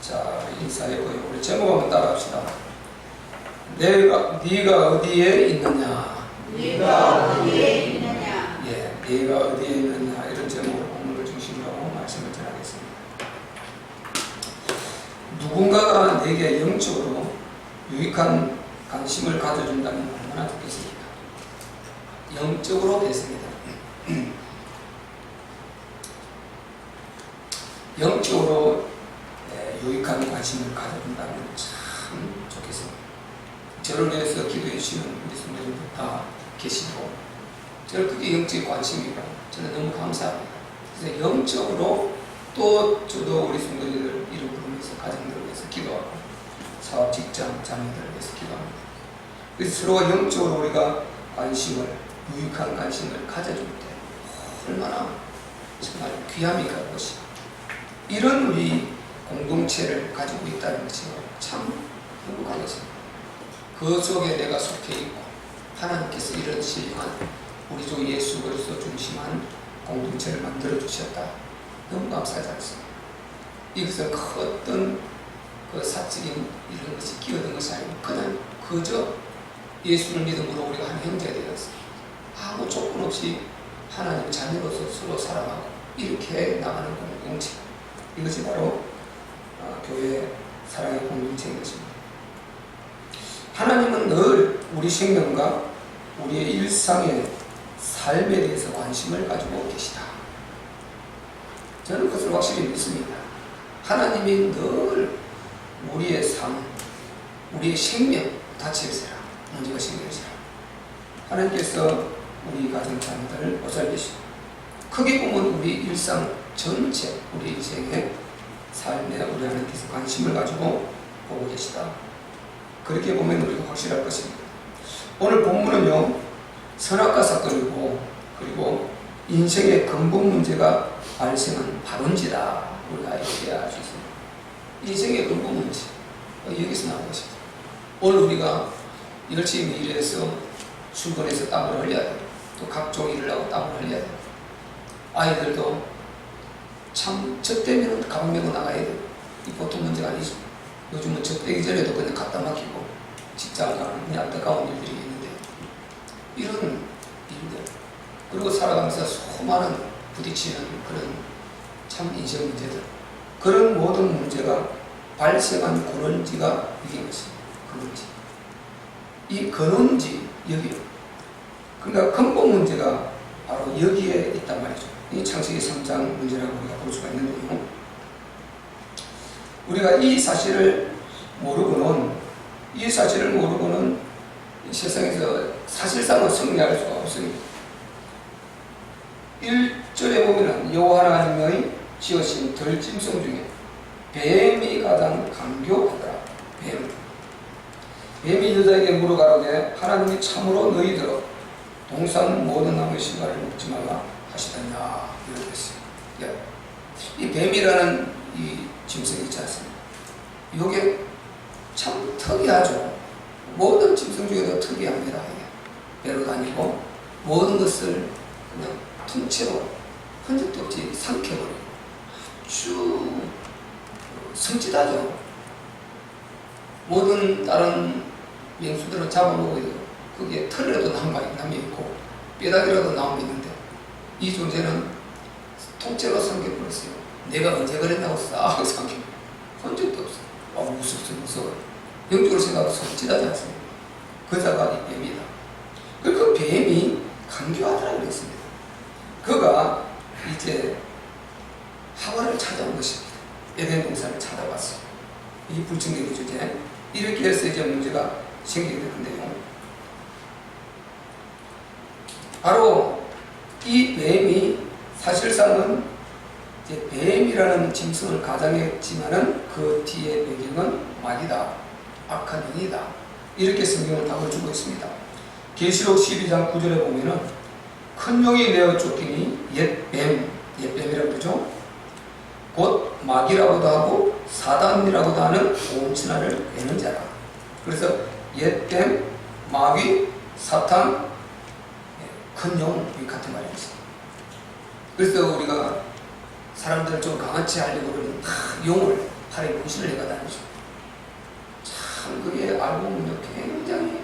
자, 인사했고요. 우리 제목 한번 따라합시다. 네가 어디에 있느냐? 네가 어디에 있느냐? 예, 네가 어디에 있느냐 이런 제목으로 본문을 중심으로 말씀을 전하겠습니다. 누군가가 내게 영적으로 유익한 관심을 가져준다면 얼마나 좋겠습니까? 영적으로 됐습니다. 영적으로 유익한 관심을 가져준다면 참 좋겠습니다. 저를 위해서 기도해 주시는 우리 성도님들 다 계시고 저를 그게 영적 관심이고 저는 너무 감사합니다. 그래서 영적으로 또 저도 우리 성도님들 이름 부르면서 가정들을 위해서 기도하고 사업, 직장, 자녀들을 위해서 기도합니다. 그래서 서로가 영적으로 우리가 관심을, 유익한 관심을 가져줄 때 얼마나 정말 귀함이 갈 것이고 이런 우리 공동체를 가지고 있다는 것이 참 행복한 것입니다. 그 속에 내가 속해 있고 하나님께서 이런 신령한 우리 주 예수 그리스도 중심한 공동체를 만들어 주셨다. 너무 감사하지 않습니다. 이것은 어떤 그 사적인 이런 것이 끼어든 것이 아니고 그냥 그저 예수를 믿음으로 우리가 한 형제가 되었습니다. 아무 조건 없이 하나님 자녀로서 서로 사랑하고 이렇게 나가는 공동체, 이것이 바로 교회 사랑의 공동체인 것입니다. 하나님은 늘 우리 생명과 우리의 일상의 삶에 대해서 관심을 가지고 계시다. 저는 그것을 확실히 믿습니다. 하나님이 늘 우리의 삶, 우리의 생명 다칠세라 문제가 생길세라. 하나님께서 우리 가정 자녀들을 보살피시고 크게 보면 우리 일상 전체 우리 인생의 삶에 우리 하나님께서 관심을 가지고 보고 계시다. 그렇게 보면 우리가 확실할 것입니다. 오늘 본문은요 선악과 사건이고 그리고 인생의 근본 문제가 발생한 발원지다 우리가 이렇게 알 수 있습니다. 인생의 근본 문제 여기서 나온 것입니다. 오늘 우리가 열심히 일해서 출근해서 땀을 흘려야 돼요. 또 각종 일을 하고 땀을 흘려야 돼요. 아이들도 참 저 때문에 가방 메고 나가야 돼요. 이 보통 문제가 아니죠. 요즘은 저 빼기 전에도 그냥 갖다 맡기고 직장 가는 그냥 안타까운 일들이 있는데 이런 일들 그리고 살아가면서 수많은 부딪히는 그런 참 인생 문제들 그런 모든 문제가 발생한 근원지가 여기인 것입니다. 근원지. 이 근원지 여기요. 그러니까 근본 문제가 바로 여기에 있단 말이죠. 이 창세기 3장 문제라고 우리가 볼 수가 있는데요. 우리가 이 사실을 모르고는 이 세상에서 사실상은 승리할 수가 없습니다. 1절에 보면은 여호와 하나님의 지으신 들짐승 중에 뱀이 가장 강교하더라. 뱀이 여자에게 물어가로되 하나님이 참으로 너희들어 동산 모든 나무의 실과를 먹지 말라 하시더냐 이렇게 했어요. 이 뱀이라는 이 짐승이 있지 않습니까? 이게 참 특이하죠. 모든 짐승 중에도 특이합니다. 배로 다니고 모든 것을 그냥 통째로 흔적도 없이 삼켜버리고 아주 성질하죠. 모든 다른 맹수들은 잡아먹어요. 거기에 털이라도 남이 있고 뼈다귀라도 남이 있는데 이 존재는 통째로 삼켜버렸어요. 내가 언제 그랬냐고 싹 삼켜 흔적도 없어요. 무서워요. 영적으로 생각하고 성질하지 않습니다. 그자가 이 뱀이다. 그 뱀이 강교하다고 그랬습니다. 그가 이제 하와를 찾아온 것입니다. 에덴 동산을 찾아왔어요. 이 불증적인 주제 이렇게 해서 이제 문제가 생기게 되는데요. 바로 이 뱀이 사실상은 이제 뱀이라는 짐승을 가장했지만은 그 뒤에 배경은 마귀다, 악한 영이다. 이렇게 성경을 답을 주고 있습니다. 계시록 12장 9절에 보면은 큰 용이 내어 쫓기니 옛뱀이라고 그러죠. 곧 마귀라고도 하고 사단이라고도 하는 온천하를 괴는 자라. 그래서 옛뱀, 마귀, 사탄, 큰 용 같은 말이었습니다. 그래서 우리가 사람들 좀 강한 채 하려고 그러는 용을 팔에 구실을 해가 다니죠. 참 그게 알고 보면 굉장히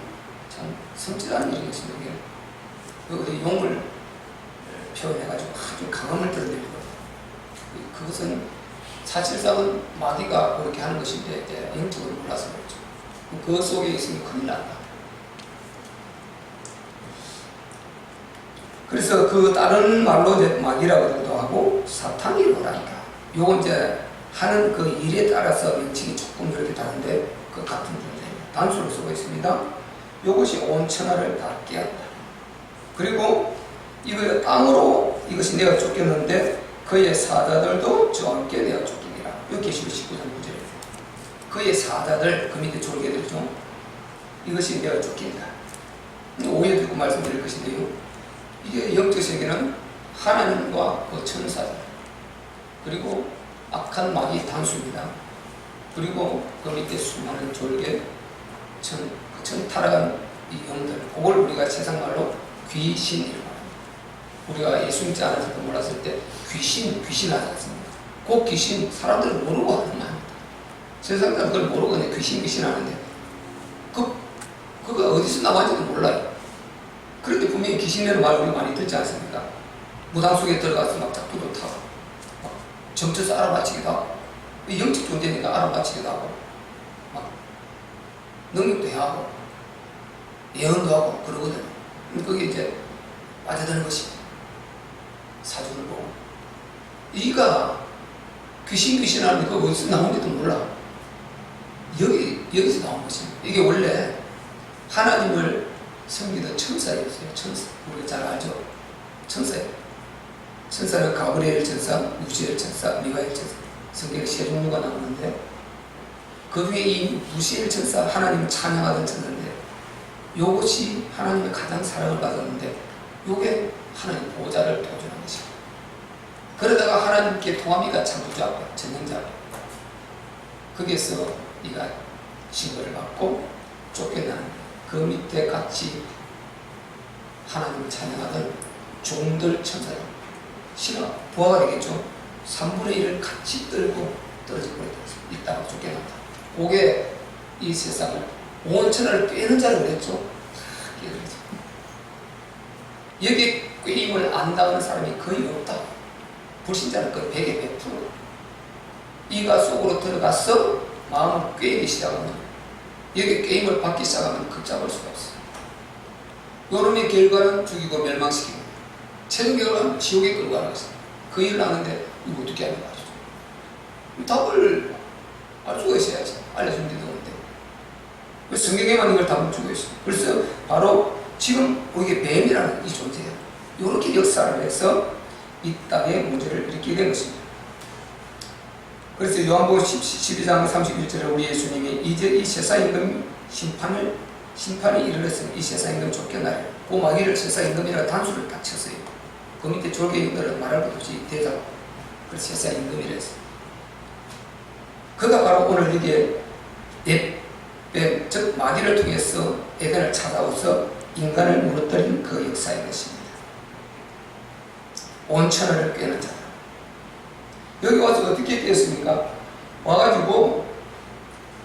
참 섬찟한 일이겠습니다. 그게 용을 표현해가지고 아주 강함을 드러내고 그것은 사실상은 마귀가 그렇게 하는 것인데 영적으로 몰라서 그렇죠. 그 속에 있으면 큰일 난다. 그래서 그 다른 말로 이제 마귀라고도 하고 사탄이라고 하니까 요건 이제 하는 그 일에 따라서 명칭이 조금 그렇게 다른데 그 같은 존재입니다. 단수로 쓰고 있습니다. 요것이 온 천하를 다 깨한다. 그리고 이거 땅으로 이것이 내가 쫓겼는데 그의 사자들도 저와 함께 내가 쫓기니라. 여기 계시고 19장 9절에 그의 사자들, 그 밑에 졸개들이죠. 이것이 내가 쫓긴다. 오해 듣고 말씀드릴 것인데요. 이게 영적 세계는 하나님과 그 천사들, 그리고 악한 마귀 단수입니다. 그리고 그 밑에 수많은 졸개, 천 타락한 이 영들, 그걸 우리가 세상 말로 귀신이라고 합니다. 우리가 예수 믿지 않았을 때 몰랐을 때 귀신 하지 않습니까? 그 귀신 사람들은 모르고 하는 말입니다. 세상 사람들 그걸 모르고 그냥 귀신 하는데 그거 어디서 나왔는지도 몰라요. 그런데 분명히 귀신이라는 말을 우리 많이 듣지 않습니까? 무당 속에 들어가서 막 작두도 타고 막 점쳐서 알아맞히기도 하고 영적 존재니까 알아맞히기도 하고 막 능력도 하고 예언도 하고 그러거든요. 그게 이제 빠져드는 것입니다. 사주를 보고 이가 귀신 하는데 그거 어디서 나온지도 몰라. 여기서 나온 것입니다. 이게 원래 하나님을 섬기던 천사였어요. 천사. 우리가 잘 알죠? 천사예요. 천사는 가브리엘 천사, 무시엘 천사, 미가엘 천사. 성경에 세 종류가 나오는데 그 중에 이 무시엘 천사, 하나님을 찬양하던 천사인데 이것이 하나님의 가장 사랑을 받았는데 이게 하나님 보좌를 도전한 것입니다. 그러다가 하나님께 도와미가 창조자고 전능자고 거기에서 네가 신고를 받고 쫓겨나는 그 밑에 같이 하나님을 찬양하던 종들 천사요. 신화 부하가 되겠죠. 3분의 1을 같이 떨고 떨어져 버렸다. 있다가 쫓겨난다. 그게 이 세상을 온 천하를 꿰는 자를 그랬죠. 여기 꿰임을 안다는 사람이 거의 없다. 불신자는 거의 100에 100%. 이가 속으로 들어가서 마음을 꿰기 시작하면 여기 게임을 받기 시작하면 걷잡을 수가 없어요. 요놈의 결과는 죽이고 멸망시키고 최종 결과는 지옥에 끌고 가는 것입니다. 그 일을 하는데 이거 어떻게 하는 말이죠. 답을 알 수가 있어야지. 알려주는 데도 없는데 성경에만 이걸 답을 주고 있어요. 그래서 바로 지금 우리에게 뱀이라는 이 존재예요. 이렇게 역사를 해서 이 땅에 문제를 일으키게 된 것입니다. 그래서 요한복음 12장 31절에 우리 예수님이 이제 이 세상임금 심판이 이르렀으니 이 세상임금 쫓겨나려. 그 마귀를 세상임금이라고 단수를 딱 쳤어요. 그 밑에 졸개인들은 말할 것 없이 대답. 그래서 세상임금이라 했어요. 그가 바로 오늘 이게 뱀, 즉 마귀를 통해서 에덴을 찾아오서 인간을 무너뜨린 그 역사인 것입니다. 온 천하를 꿰는 자다. 여기 와서 어떻게 깨었습니까? 와가지고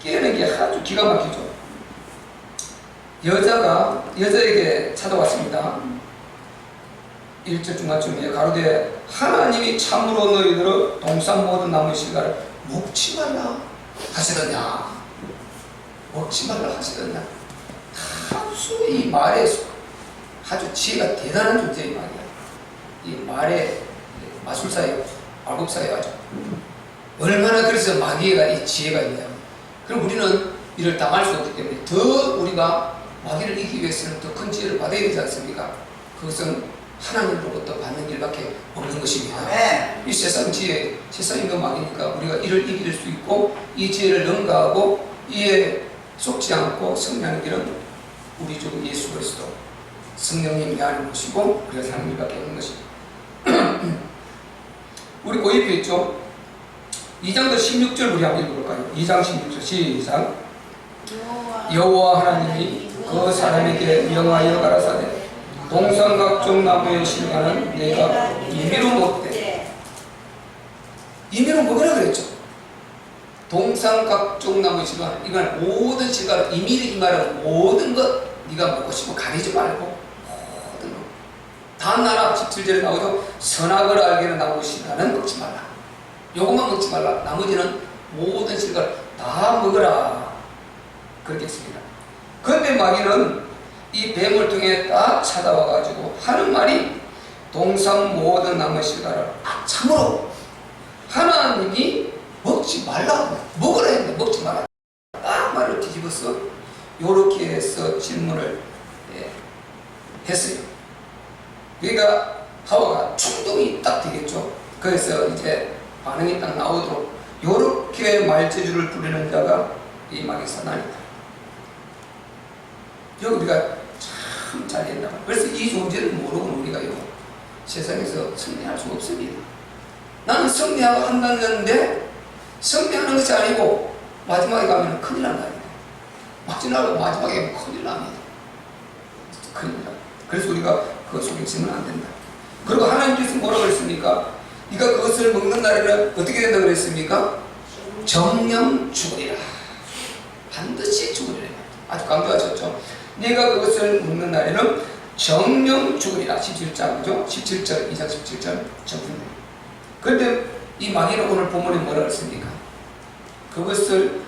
깨는 게 아주 기가 막히죠. 여자에게 찾아왔습니다. 1절 중간쯤에 가로되 하나님이 참으로 너희들을 동산 모든 나무의 실과를 먹지 말라 하시더냐. 먹지 말라 하시더냐. 아주 이 말에 아주 지혜가 대단한 존재의 말이야. 이 말에 마술사예요. 말국사예요. 아주 얼마나 그래서 마귀가 이 지혜가 있냐. 그럼 우리는 이를 당할 수 없기 때문에 더 우리가 마귀를 이기기 위해서는 더 큰 지혜를 받아야 되지 않습니까? 그것은 하나님으로부터 받는 일밖에 없는 것입니다. 이 세상 지혜, 세상인 건 마귀니까 우리가 이를 이길 수 있고 이 지혜를 능가하고 이에 속지 않고 승리하는 길은 우리 주 예수 그리스도 성령님이 하는 것이고 우리가 사는 일밖에 없는 것입니다. 우리 고입에 있죠. 2장도 16절 우리 한번 읽어볼까요? 2장 16절 시작. 여호와 하나님이 그 사람에게 명하여 가라사대 동산 각종 나무의 실과는 내가 임의로 먹되 임의로 먹으라 그랬죠. 동상 각종 나무 실과 이건 모든 실과를 이미 이 말은 모든 것 네가 먹고 싶어 가리지 말고 모든 것. 단 하나 17절에 나오죠. 선악을 알게는 나무 실과는 먹지 말라. 요것만 먹지 말라. 나머지는 모든 실과를 다 먹어라. 그렇게 했습니다. 그런데 마귀는 이 뱀을 통해 딱 찾아와가지고 하는 말이 동상 모든 나무 실과를 참으로 하나님이 먹지 말라고 먹으라 했는데 먹지 말라. 딱 말을 뒤집어서 요렇게 해서 질문을 했어요. 그러니까 하와가 충동이 딱 되겠죠. 그래서 이제 반응이 딱 나오도록 요렇게 말재주를 부리는 자가 이 마귀 사단이다. 여기 우리가 참 잘했나 봐요. 그래서 이 존재를 모르고는 우리가요 세상에서 승리할 수 없습니다. 나는 승리하고 한다는데 승리하는 것이 아니고 마지막에 가면 큰일 난다. 마지막에 큰일 납니다. 큰일 납니다. 그래서 우리가 그것 속에 있으면 안 된다. 그리고 하나님께서 뭐라고 했습니까? 네가 그것을 먹는 날에는 어떻게 된다고 그랬습니까? 정령 죽으리라. 반드시 죽으리라. 아주 강조하셨죠. 네가 그것을 먹는 날에는 정령 죽으리라. 17장, 그죠? 17절, 2장 17절 정령. 그런데 이 마귀는 오늘 본문에 뭐라고 했습니까? 그것을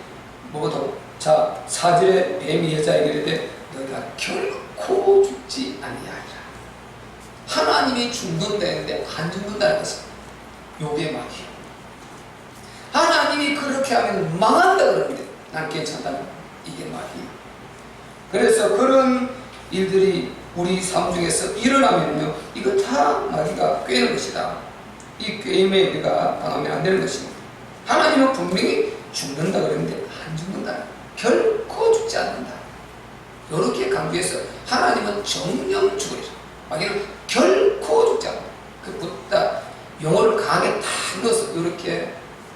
먹어도 자 4절에 뱀이 여자에게 이르되 너희가 결코 죽지 아니하리라. 하나님이 죽는다 했는데 안 죽는다는 것입니다. 요게 마귀. 하나님이 그렇게 하면 망한다 그러는데 난 괜찮다는 이게 마귀. 그래서 그런 일들이 우리 삶 중에서 일어나면요 이거 다 마귀가 꿰는 것이다. 이 꿰임에 우리가 당하면 안 되는 것입니다. 하나님은 분명히 죽는다 그랬는데 안 죽는다. 결코 죽지 않는다. 이렇게 강조해서 하나님은 정령 죽으리라. 마귀는 결코 죽지 않는다. 그 붙다 용어를 강하게 탁 넣어서 이렇게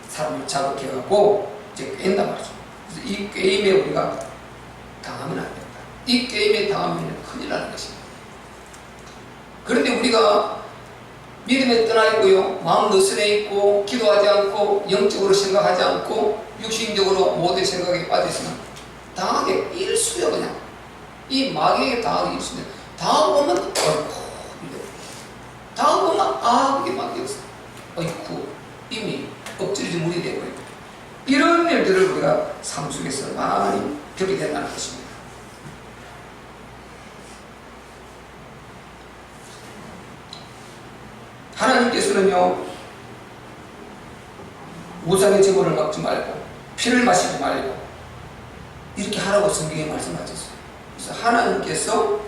사람을 자극해갖고 이제 꿰인단 말이죠. 그래서 이 꿰임에 우리가 당하면 안 된다. 이 꿰임에 당하면 큰일 나는 것입니다. 그런데 우리가 믿음에 떠나 있고요, 마음 느슨해 있고, 기도하지 않고, 영적으로 생각하지 않고, 육신적으로 모든 생각에 빠져있으면 당하게 일수요. 그냥 이 마귀에게 당하게 일수요. 당하고만 어이쿠 이래. 당하고만 그게 마귀였어. 어이쿠 이미 엎드려진 물이 되고 이런 일들을 우리가 삶 속에서 많이 겪게 된다는 것입니다. 하나님께서는요 우상의 제물을 먹지 말고 피를 마시지 말고 이렇게 하라고 성경에 말씀하셨어요. 그래서 하나님께서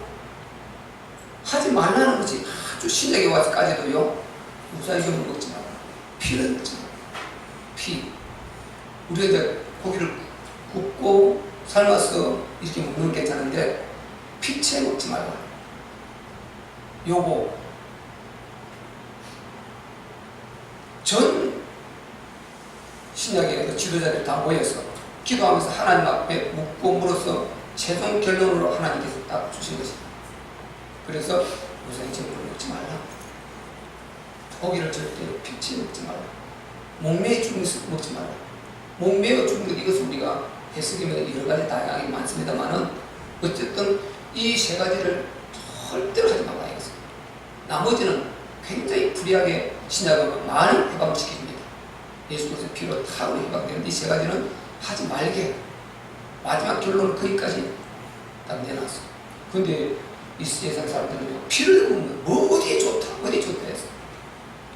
하지 말라는 거지. 아주 신약에 와서까지도요 우상의 제물을 먹지 말고 피를 먹지 말고 피. 우리가 이제 고기를 굽고 삶아서 이렇게 먹는 건 괜찮은데 피채 먹지 말라. 요거 전 신약의 지도자들이 다 모여서 기도하면서 하나님 앞에 묻고 물어서 최종 결론으로 하나님께서 딱 주신 것입니다. 그래서 우상의 제물을 먹지 말라. 고기를 절대 피치 먹지 말라. 목매어 죽는 것을 먹지 말라. 목매어 죽는 것 이것을 우리가 해석이면 여러 가지 다양하게 많습니다만은 어쨌든 이 세 가지를 절대로 하지 말라 이것입니다. 나머지는 굉장히 불리하게 신약은 많이 해방을 시켜줍니다. 예수 그리스도의 피로 다 우리 해방되는데 이 세 가지는 하지 말게. 마지막 결론은 거기까지 딱 내놨어. 근데 이 세상 사람들은 피를 먹으면 뭐 어디에 좋다 어디에 좋다 해서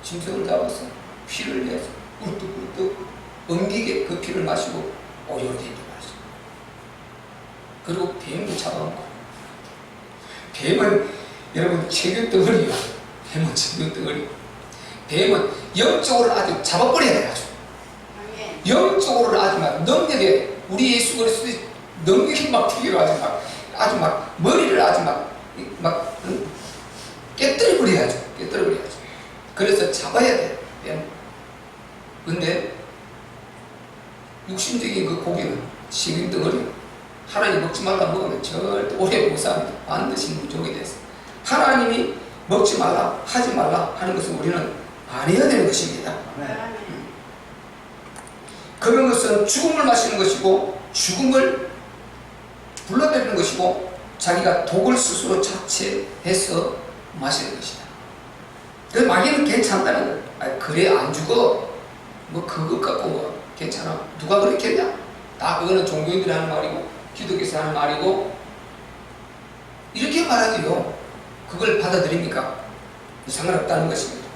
짐승을 잡아서 피를 내서 꿀뚝꿀뚝 엉기게 그 피를 마시고 오열되게 마시고 그리고 뱀도 잡아먹고 뱀은 여러분 체격덩어리요. 뱀은 체격덩어리. 뱀은 영적으로 아주 잡아버려야 돼가지고 영적으로 아주 막 능력에 우리 예수 그리스도의 능력이 막 튀기로 아주 막 머리를 아주 막 깨뜨려버려야죠. 깨뜨려버려야죠. 그래서 잡아야 돼. 근데 육신적인 그 고기는 식인덩어리 하나님 먹지 말라 먹으면 절대 오래 못 삽니다. 반드시 무족이 돼서 하나님이 먹지 말라 하지 말라 하는 것은 우리는 안 해야 되는 것입니다. 그런 것은 것은 죽음을 마시는 것이고 죽음을 불러들이는 것이고 자기가 독을 스스로 자체해서 마시는 것이다. 그래서 마귀는 괜찮다는 거예요. 아니, 그래 안 죽어. 뭐 그것 갖고 뭐 괜찮아. 누가 그렇게 했냐? 다 그거는 종교인들이 하는 말이고 기독교에서 하는 말이고 이렇게 말하지요. 그걸 받아들입니까? 상관없다는 것입니다.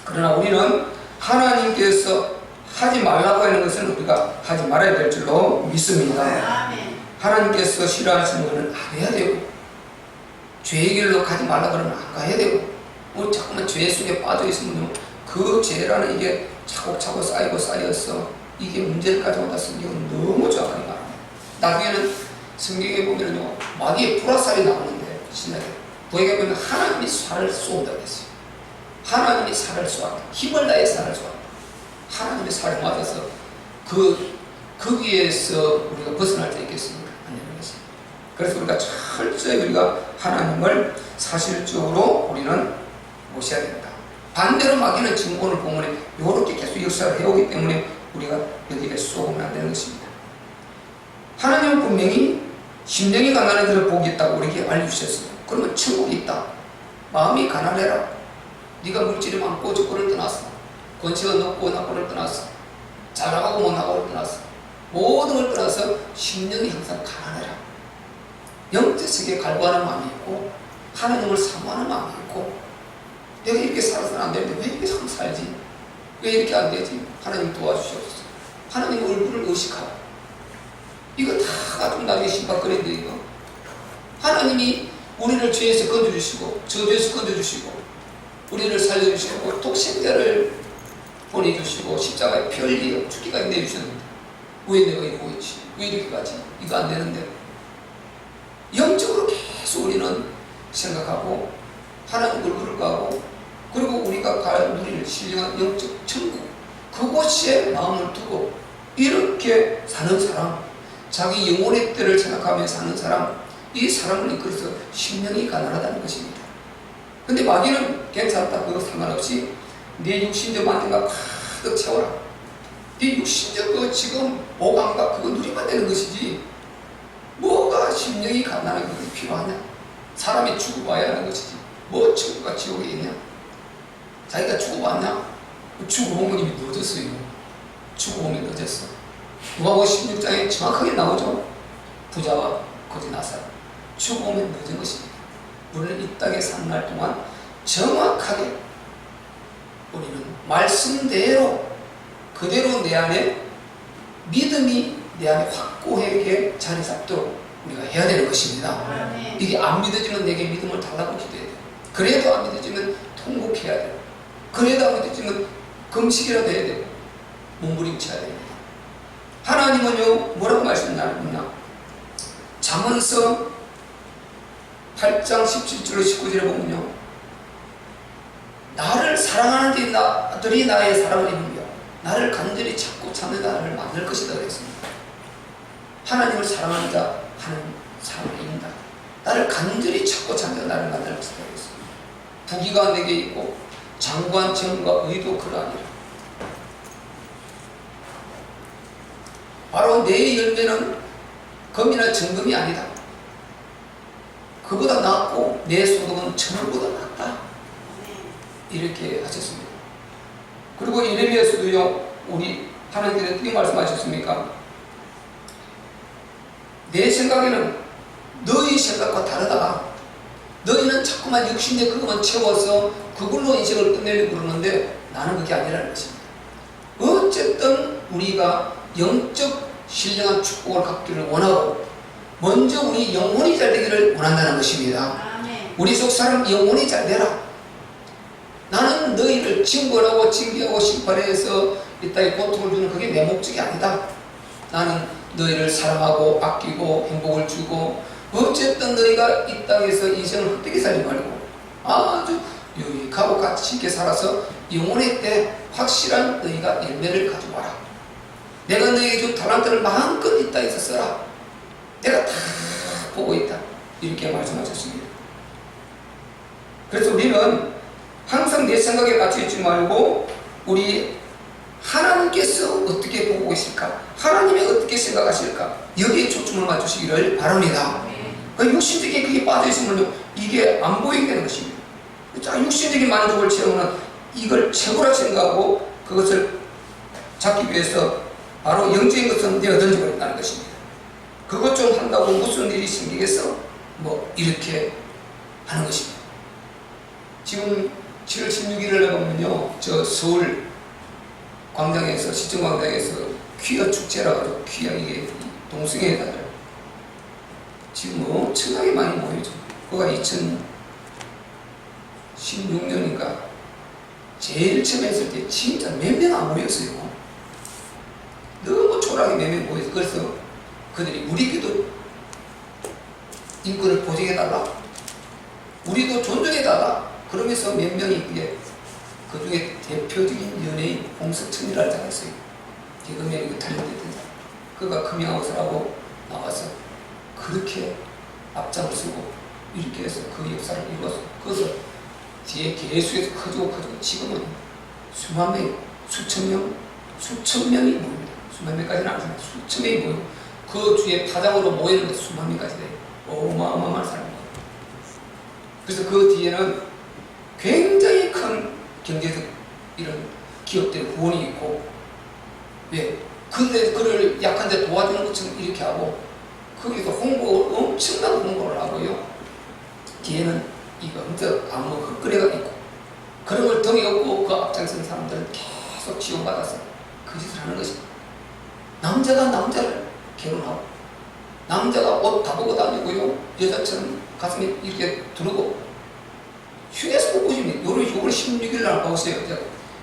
그러나 우리는 하나님께서 하지 말라고 하는 것은 우리가 하지 말아야 될 줄로 믿습니다. 아멘. 하나님께서 싫어하시는 것은 안 해야 되고 죄의 길로 가지 말라고 하면 안 가야 되고 뭐 자꾸만 죄 속에 빠져 있으면 그 죄라는 이게 차곡차곡 쌓여서 이게 문제까지 온다. 성경은 너무 정확하게 말합니다. 나중에는 성경에 보면요 마귀의 불화살이 나오는데 신약에 거기에 보면 하나님이 살을 쏘는다고 했어요. 하나님이 살을 쏘았다. 힘을 다해 살을 쏘았다. 하나님의 살에 맞아서 거기에서 우리가 벗어날 수 있겠습니까? 안 되는 것입니다. 그래서 우리가 철저히 우리가 하나님을 사실적으로 우리는 모셔야 됩니다. 반대로 마귀는 지금 오늘 본문에 이렇게 계속 역사를 해오기 때문에 우리가 여기에 쏘면 안 되는 것입니다. 하나님은 분명히 심령이 가난한 이들을 복이 있다고 우리에게 알려주셨어요. 그러면 천국이 있다. 마음이 가난해라. 네가 물질이 많고 조건을 떠났어. 권세가 높고 나고를 떠났어. 잘 나가고 못 나가고를 떠났어. 모든 걸 떠나서 심령이 항상 가난해라. 영적 세계에 갈구하는 마음이 있고 하나님을 사모하는 마음이 있고 내가 이렇게 살아서는 안 되는데 왜 이렇게 참 살지? 왜 이렇게 안 되지? 하나님 도와주시옵소서. 하나님 얼굴을 의식하고 이거 다 좀 나중에 심박거리는데 이거 하나님이 우리를 죄에서 건져주시고 저주에서 건져주시고 우리를 살려주시고 독생자를 보내주시고 십자가에 피 흘리고 죽기까지 내주셨는데 왜 내가 이러고 있지? 왜 이렇게 가지? 이거 안 되는데 영적으로 계속 우리는 생각하고 하나님 얼굴을 가고 그리고 우리가 누릴 신령한 영적 천국 그곳에 마음을 두고 이렇게 사는 사람 자기 영혼의 때를 생각하며 사는 사람 이 사람을 이끌어서 심령이 가난하다는 것입니다. 근데 마귀는 괜찮다. 그거 상관없이 내 육신적 만족과 가득 채워라. 네 육신적 그 지금 오감과 그거 누리면 되는 것이지 뭐가 심령이 가난한 것이 필요하냐? 사람이 죽어봐야 하는 것이지 뭐 천국과 지옥에 있냐? 자기가 죽어봤냐? 죽어본 이미 늦었어요. 죽어보면 늦었어. 누가복음 16장에 정확하게 나오죠. 부자와 거지 나사로 죽어보면 늦은 것입니다. 우리는 이 땅에 사는 날 동안 정확하게 우리는 말씀대로 그대로 내 안에 믿음이 내 안에 확고하게 자리 잡도록 우리가 해야 되는 것입니다. 이게 안 믿어지면 내게 믿음을 달라고 기도해야 돼요. 그래도 안 믿어지면 통곡해야 돼요. 그래도 안 믿어지면 금식이라도 해야 돼요. 몸부림쳐야 됩니다. 하나님은요 뭐라고 말씀하셨냐? 잠언서 8장 17절로 19절에 보면요 나를 사랑하는 자들이 나의 사랑을 입으며 나를 간절히 찾고 찾는 자를 만날 것이다 그랬습니다. 하나님을 사랑하는 자 하는 사랑을 입는다. 나를 간절히 찾고 찾는 자 나를 만날 것이다 그랬습니다. 부귀가 내게 있고 장관 정과 의도 그러하니라. 바로 내 열매는 금이나 정금이 아니다. 그보다 낫고 내 소득은 천원보다 낫다. 이렇게 하셨습니다. 그리고 예레미야서도요 우리 하나님께서 어떻게 말씀하셨습니까? 내 생각에는 너희 생각과 다르다. 너희는 자꾸만 육신의 그것만 채워서 그걸로 인생을 끝내려고 그러는데 나는 그게 아니라는 것입니다. 어쨌든 우리가 영적 신령한 축복을 갖기를 원하고 먼저 우리 영혼이 잘 되기를 원한다는 것입니다. 우리 속 사람 영혼이 잘 되라. 나는 너희를 징벌하고 징계하고 심판해서 이 땅에 고통을 주는 그게 내 목적이 아니다. 나는 너희를 사랑하고 아끼고 행복을 주고 어쨌든 너희가 이 땅에서 인생을 헛되게 살지 말고 아주 유익하고 가치 있게 살아서 영혼의 때 확실한 너희가 열매를 가져와라. 내가 너에게 준 달란트를 마음껏 이 땅에서 써라. 내가 다 보고 있다. 이렇게 말씀하셨습니다. 그래서 우리는 항상 내 생각에 갇혀있지 말고 우리 하나님께서 어떻게 보고 계실까? 하나님이 어떻게 생각하실까? 여기에 초점을 맞추시기를 바랍니다. 그 육신적인 그게 빠져있으면 이게 안 보이게 되는 것입니다. 자, 육신적인 만족을 채우는 이걸 최고라 생각하고 그것을 잡기 위해서 바로 영적인 것은 내가 던져버린다는 것입니다. 그것 좀 한다고 무슨 일이 생기겠어? 뭐 이렇게 하는 것입니다. 지금 7월 16일을 보면요, 저 서울 광장에서, 시청광장에서 퀴어 축제라고 퀴어 이게 동성애 다들 지금 엄청나게 많이 모이죠. 그가 2016년인가 제일 처음 했을 때 진짜 몇 명 안 모였어요. 너무 초라하게 몇 명 모였어요. 그래서 그들이 우리끼도 인권을 보장해달라, 우리도 존중해달라 그러면서 몇 명이 그게 그 중에 대표적인 연예인 홍석천이라는 자가 있어요. 개그맨이고 탤런트였던 자. 그가 금양옷을하고 나와서 그렇게 앞장을 서고 이렇게 해서 그 역사를 이루었어. 그래서 뒤에 계속해서 커지고 지금은 수만 명, 수천 명이 모입니다. 수만 명까지는 아니지만 수천 명이 모이고 그 주에 파장으로 모이는데 수만 명까지 돼요. 어마어마한 사람이에요. 그래서 그 뒤에는 굉장히 큰 경제적 이런 기업들의 후원이 있고, 왜? 근데 그를 약한데 도와주는 것처럼 이렇게 하고, 거기서 엄청난 홍보를 하고요. 뒤에는 이거 엄청 안무 헛거래가 있고, 그런 걸 덩이 없고 그 앞장선 사람들은 계속 지원받아서 그 짓을 하는 것입니다. 남자가 남자를 결혼하고, 남자가 옷 다 보고 다니고요. 여자처럼 가슴에 이렇게 두르고, 휴게소 못 보십니까? 요번에 16일 날 보세요.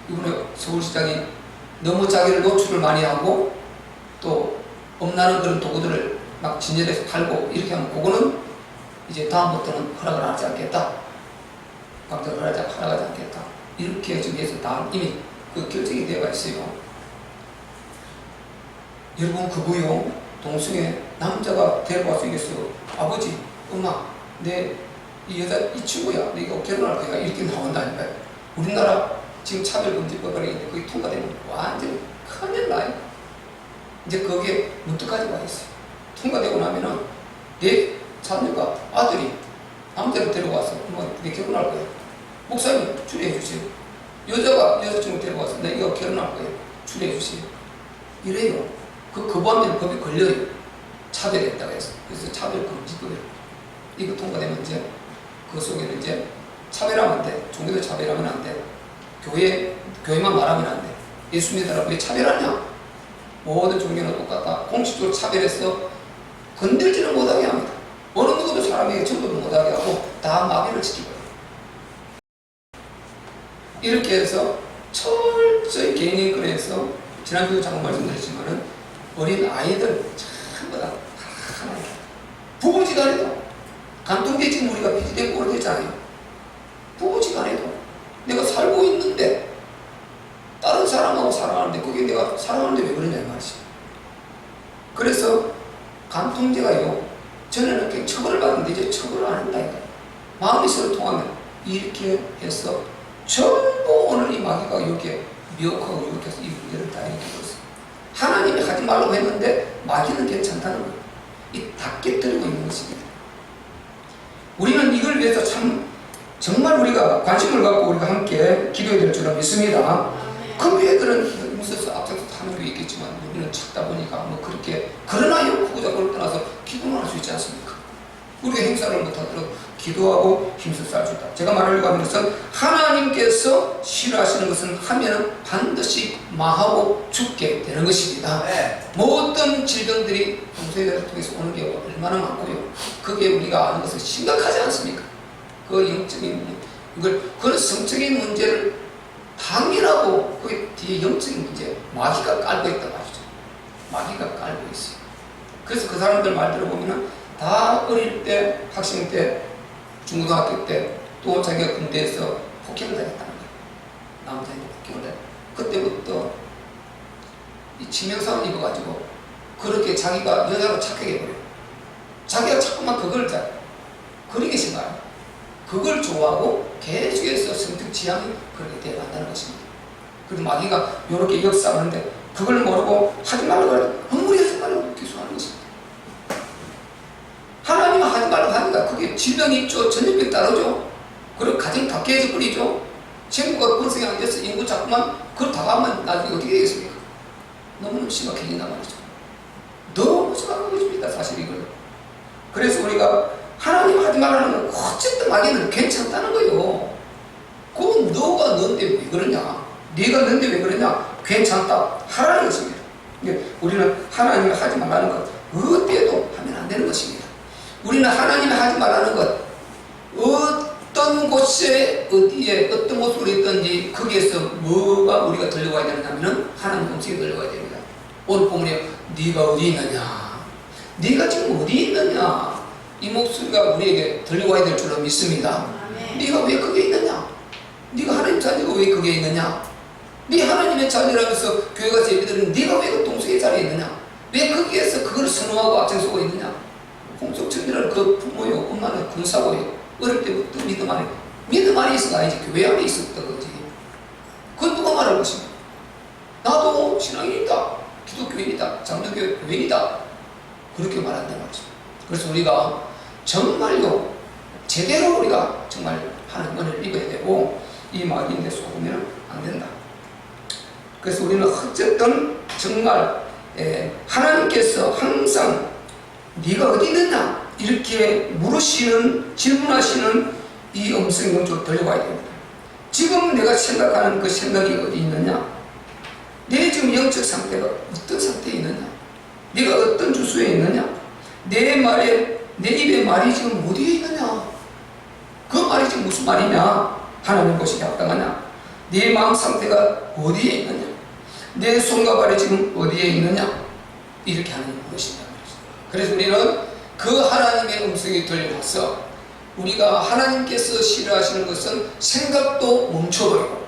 이번에 서울시장이 너무 자기를 노출을 많이 하고 또 엄나는 그런 도구들을 막 진열해서 팔고 이렇게 하면 그거는 이제 다음부터는 허락을 하지 않겠다. 광장을 허락하지 않겠다. 이렇게 지금 해서 다 이미 그 결정이 되어 있어요. 여러분 그거요. 동성애 남자가 데려와서 얘기했어. 아버지, 엄마, 이 여자, 이 친구야, 내가 결혼할 거야. 이렇게 나온다니까요. 우리나라 지금 차별금지법이 있는데 그게 통과되면 완전히 큰일 나요. 이제 거기에 문득까지 와 있어요. 통과되고 나면은 내 자녀가 아들이 남자를 데려와서 엄마, 내 결혼할 거야. 목사님, 추리해 주세요. 여자가 여자친구 데려와서 내가 결혼할 거야. 추리해 주세요. 이래요. 거부하면 법이 걸려요. 차별했다고 해서. 그래서 차별금지법이 이거 통과되면 이제 그 속에는 이제 차별하면 안 돼. 종교도 차별하면 안 돼. 교회만 말하면 안 돼. 예수 믿으라고 왜 차별하냐? 모든 종교는 똑같다. 공식적으로 차별해서 건들지는 못하게 합니다. 어느 누구도 사람에게 전도도 못하게 하고 다 마귀를 지키고요. 이렇게 해서 철저히 개인인권에서 지난주에 잠깐 말씀드렸지만은 어린 아이들 전부 다 하나님 부부지간에도 간통죄 지금 우리가 폐지되고 오래됐잖아요. 부부지간에도 내가 살고 있는데 다른 사람하고 사랑하는데 그게 내가 사랑하는데 왜 그러냐 이 말이지. 그래서 간통죄가요 전에는 그냥 처벌을 받는데 이제 처벌을 안 한다니까. 마음이 서로 통하면 이렇게 해서 전부 오늘 이 마귀가 이렇게 미혹하고 이렇게 해서 이 문제를 다 일으켰어요. 하나님이 하지 말라고 했는데 마귀는 괜찮다는 거예요. 이 다 깨뜨리고 있는 것입니다. 우리는 이걸 위해서 정말 우리가 관심을 갖고 우리가 함께 기도해야 될 줄은 믿습니다. 그 교회들은 무슨 앞서서 하는 게 있겠지만 우리는 찾다 보니까 뭐 그렇게 그러나요 구구작을 떠나서 기도는 할 수 있지 않습니까? 우리가 행사를 못하도록 기도하고 힘써 할 수 있다. 제가 말하려고 하는 것은 하나님께서 싫어하시는 것은 하면은 반드시 망하고 죽게 되는 것입니다. 네. 모든 질병들이 동성애를 통해서 오는 게 얼마나 많고요. 그게 우리가 아는 것은 심각하지 않습니까? 그 영적인 그런 성적인 문제를 당연하고 그 뒤에 영적인 문제 마귀가 깔고 있단 말이죠. 마귀가 깔고 있어요. 그래서 그 사람들 말 들어보면은 다 어릴 때, 학생 때, 중고등학교 때, 또 자기가 군대에서 폭행을 당했다는 거예요. 남자인데 폭행을 당했다. 그때부터 이 치명상을 입어가지고 그렇게 자기가 여자로 착각해버려요. 자기가 자꾸만 그걸 그리게 생각해요. 그걸 좋아하고 계속해서 성적 지향이 그렇게 되어간다는 것입니다. 그래도 마귀가 이렇게 역사하는데 그걸 모르고 하지 말라고 하면 아무리 하지 말라고 계속하는 것입니다. 하나님은 하지 말라고 하니까 그게 질병이 있죠. 전염병이 따르죠. 그리고 가정 다 깨져 버리죠. 생구가 번성이 안 돼서 인구 자꾸만 그걸 다 가면 나중에 어떻게 되겠습니까? 너무너무 심각해진단 말이죠. 너무 심각한 것입니다. 사실 이걸. 그래서 우리가 하나님 하지 말라는 건 어쨌든 마귀는 괜찮다는 거예요. 그건 너가 너인데 왜 그러냐? 네가 너인데 왜 그러냐? 괜찮다 하라는 것입니다. 근데 우리는 하나님이 하지 말라는 것 어때도 하면 안 되는 것입니다. 우리는 하나님이 하지 말라는 것 어떤 곳에 어디에 어떤 모습으로 있든지 거기에서 뭐가 우리가 들려와야 되느냐면 하나님 음성이 들려와야 됩니다. 오늘 본문에 네가 어디 있느냐? 네가 지금 어디 있느냐? 이 목소리가 우리에게 들려와야 될 줄로 믿습니다. 네가 왜 거기에 있느냐? 네가 하나님 자녀가 왜 거기에 있느냐? 네 하나님의 자녀라면서 교회 가서 예배드리는 네가 왜 그 동성의 자리에 있느냐? 왜 거기에서 그걸 선호하고 앞장서고 있느냐? 홍석천이라는 그 부모요, 엄마는 군사고요. 어릴 때부터 믿음 안에 있어가 아니지 교회 안에 있었던 거지. 그건 누가 말할 것입니까? 나도 신앙인이다, 기독교인이다, 장로교인이다 그렇게 말한단 말이죠. 그래서 우리가 정말로 제대로 우리가 정말 하는 은혜를 입어야 되고 이 마귀인데 속으면 안 된다. 그래서 우리는 어쨌든 정말 하나님께서 항상 네가 어디 있느냐 이렇게 물으시는 질문하시는 이 음성이 먼저 들려와야 됩니다. 지금 내가 생각하는 그 생각이 어디 있느냐? 내 지금 영적 상태가 어떤 상태에 있느냐? 네가 어떤 주소에 있느냐? 내 말에 내 입에 말이 지금 어디에 있느냐? 그 말이 지금 무슨 말이냐? 하나님 것이 합당하냐? 내 마음 상태가 어디에 있느냐? 내 손과 발이 지금 어디에 있느냐? 이렇게 하나님 물으신다는 거죠. 그래서 우리는 그 하나님의 음성이 들려와서 우리가 하나님께서 싫어하시는 것은 생각도 멈춰버리고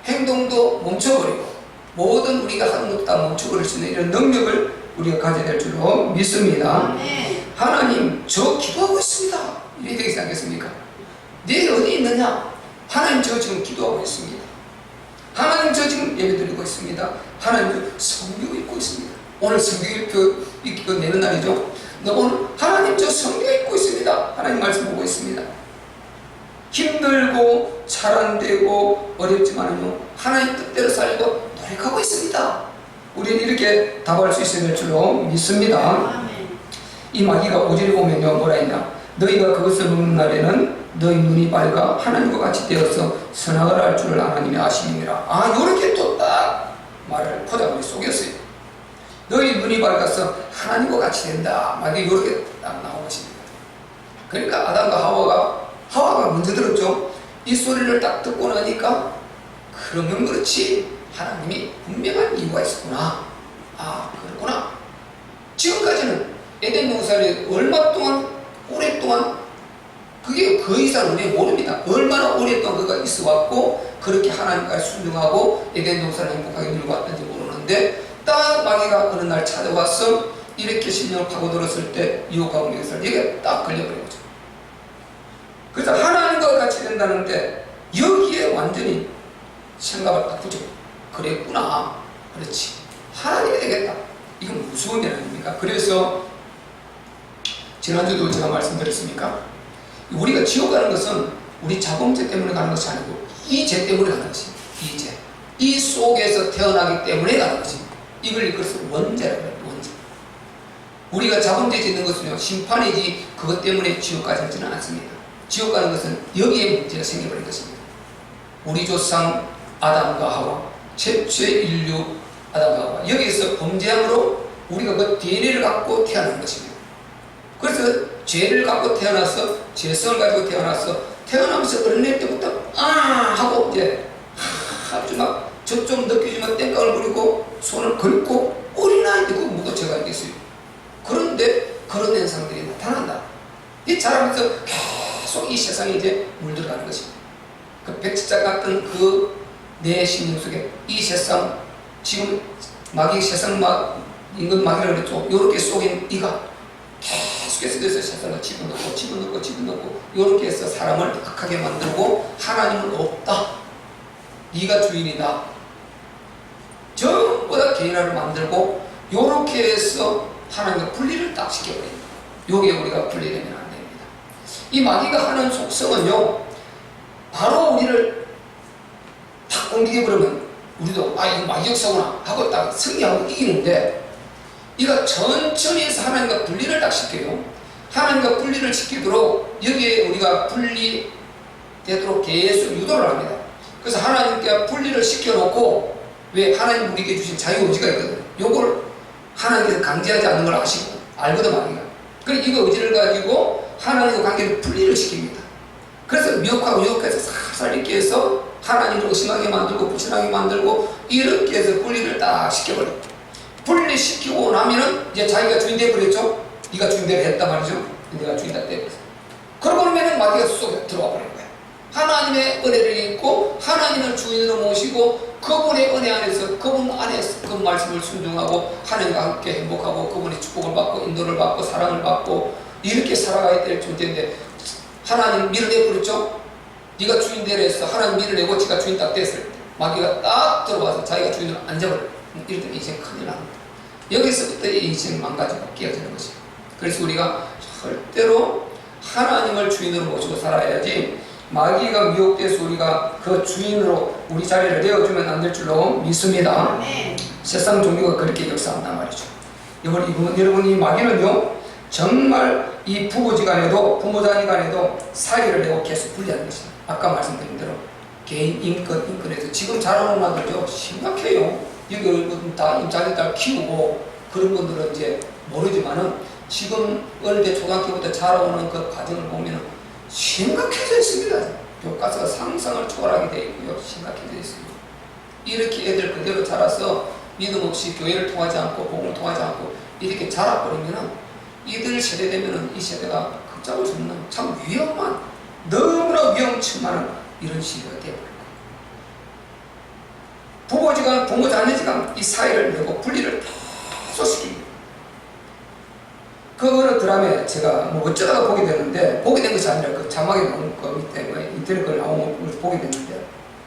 행동도 멈춰버리고 모든 우리가 하는 것도 다 멈춰버릴 수 있는 이런 능력을 우리가 가져야 될 줄로 믿습니다. 하나님 저 기도하고 있습니다. 이래야 되지 않겠습니까? 내 어디 있느냐? 하나님 저 지금 기도하고 있습니다. 하나님 저 지금 예배드리고 있습니다. 하나님 저 성경 읽고 있습니다. 오늘 성경 읽고 내는 날이죠. 오늘 하나님 저 성경 읽고 있습니다. 하나님 말씀 보고 있습니다. 힘들고 잘 안 되고 어렵지만요 하나님 뜻대로 살고 노력하고 있습니다. 우리는 이렇게 답할 수 있어야 될 줄로 믿습니다. 이 마귀가 오지를 보면요 뭐라 했냐? 너희가 그것을 먹는 날에는 너희 눈이 밝아 하나님과 같이 되어서 선악을 알 줄을 하나님이 아심이니라. 아 요렇게 또 딱 말을 포장을 속였어요. 너희 눈이 밝아서 하나님과 같이 된다. 만약에 이렇게 딱 나온 것입니다. 그러니까 아담과 하와가 먼저 들었죠. 이 소리를 딱 듣고 나니까 그러면 그렇지 하나님이 분명한 이유가 있었구나. 아 그렇구나. 지금까지는 에덴 동산에 얼마 동안 오랫동안 그게 그 이상 우리 모릅니다. 얼마나 오랫동안 그가 있어왔고 그렇게 하나님까지 순종하고 에덴 동산을 행복하게 누리고 왔는지 모르는데 딱 마귀가 어느 날 찾아와서 이렇게 심령을 파고들었을 때 유혹하고 맹세를 이게 딱 걸려버린 거죠. 그래서 하나님과 같이 된다는데 여기에 완전히 생각을 딱 붙여. 그랬구나. 그렇지. 하나님이 되겠다. 이건 무서운 일 아닙니까? 그래서 지난주도 제가 말씀드렸습니까? 우리가 지옥 가는 것은 우리 자범죄 때문에 가는 것이 아니고 이 죄 때문에 가는 것입니다. 이 죄. 이 속에서 태어나기 때문에 가는 것입니다. 이걸 이끌어서 원죄라고 해요. 원죄. 우리가 자범죄 짓는 것은요 심판이지 그것 때문에 지옥 가지는 않습니다. 지옥 가는 것은 여기에 문제가 생겨버린 것입니다. 우리 조상 아담과 하와 최초의 인류 아담과 하와 여기에서 범죄함으로 우리가 그 DNA를 갖고 태어난 것입니다. 그래서 죄를 갖고 태어나서 죄성을 가지고 태어나서 태어나면서 어린애 때부터 하고 이제 아주 막 저쪽 느끼지만 땡깡을 부리고 손을 긁고 어린아이인데 그 무도체가 있겠어요. 그런데 그런 현상들이 나타난다. 이 자라면서 계속 이 세상에 이제 물들어가는 것입니다. 그 백지장 같은 그 내 심령 속에 이 세상 지금 마귀 세상 인간 마귀라고 그랬죠. 요렇게 속인 이가 계속해서 세상을 집어넣고 요렇게 해서 사람을 악하게 만들고 하나님은 없다. 네가 주인이다. 전부 다 개인화를 만들고 요렇게 해서 하나님과 분리를 딱 시켜버립니다. 요게 우리가 분리되면 안 됩니다. 이 마귀가 하는 속성은요, 바로 우리를 탁 공격해버리면 우리도 이거 마귀 역사구나 하고 딱 승리하고 이기는데, 이가 천천히 해서 하나님과 분리를 딱 시켜요. 하나님과 분리를 시키도록 여기에 우리가 분리되도록 계속 유도를 합니다. 그래서 하나님께 분리를 시켜놓고, 왜 하나님 우리에게 주신 자유의지가 있거든요. 요걸 하나님께서 강제하지 않는 걸 아시고 알거든 마귀가. 그래서 이거 의지를 가지고 하나님과 관계를 분리를 시킵니다. 그래서 미혹하고 유혹해서 살살 이렇게 해서 하나님을 의심하게 만들고 불신하게 만들고 이렇게 해서 분리를 딱 시켜버려요. 분리시키고 나면은 이제 자기가 주인 되어버렸죠. 네가 주인대로 했단 말이죠. 내가 주인다 되어버렸어. 그러고 나면은 마귀가 속에 들어와 버린 거야. 하나님의 은혜를 입고 하나님을 주인으로 모시고 그분의 은혜 안에서 그분 안에서 그 말씀을 순종하고 하나님과 함께 행복하고 그분의 축복을 받고 인도를 받고 사랑을 받고 이렇게 살아가야 될 존재인데, 하나님 밀어내버렸죠. 네가 주인대로 했어. 하나님 밀어내고 지가 주인 딱 됐을 때 마귀가 딱 들어와서 자기가 주인으로 앉아버려. 이럴 때 인생 큰일 납니다. 여기서부터 이 인생 망가지고 깨어지는 것이에요. 그래서 우리가 절대로 하나님을 주인으로 모시고 살아야지, 마귀가 미혹돼서 우리가 그 주인으로 우리 자리를 내어주면 안 될 줄로 믿습니다. 세상 종교가 그렇게 역사한단 말이죠. 여러분, 이 마귀는요, 정말 이 부부지간에도 부모자녀간에도 사이를 내고 계속 분리하는 것입니다. 아까 말씀드린 대로 개인 인권에서 지금 자라는 아들도 심각해요. 여기 다 자기 딸 키우고 그런 분들은 이제 모르지만은 지금 어릴 때 초등학교부터 자라오는 그 과정을 보면은 심각해져 있습니다. 교과서가 상상을 초월하게 되어 있고요. 심각해져 있습니다. 이렇게 애들 그대로 자라서 믿음 없이 교회를 통하지 않고 복음을 통하지 않고 이렇게 자라버리면은 이들 세대 되면은 이 세대가 극잡을 수 없는 참 위험한, 너무나 위험천만한 이런 시대가 되어버릴 거예요. 부모지간, 부모자녀지간 이 사이를 내고 분리를 계속 시킵니다. 그거는 드라마에 제가 어쩌다가 보게 됐는데, 보게 된 것이 아니라 그 자막에 나온 거 밑에 인터넷 걸 나온 걸 보게 됐는데,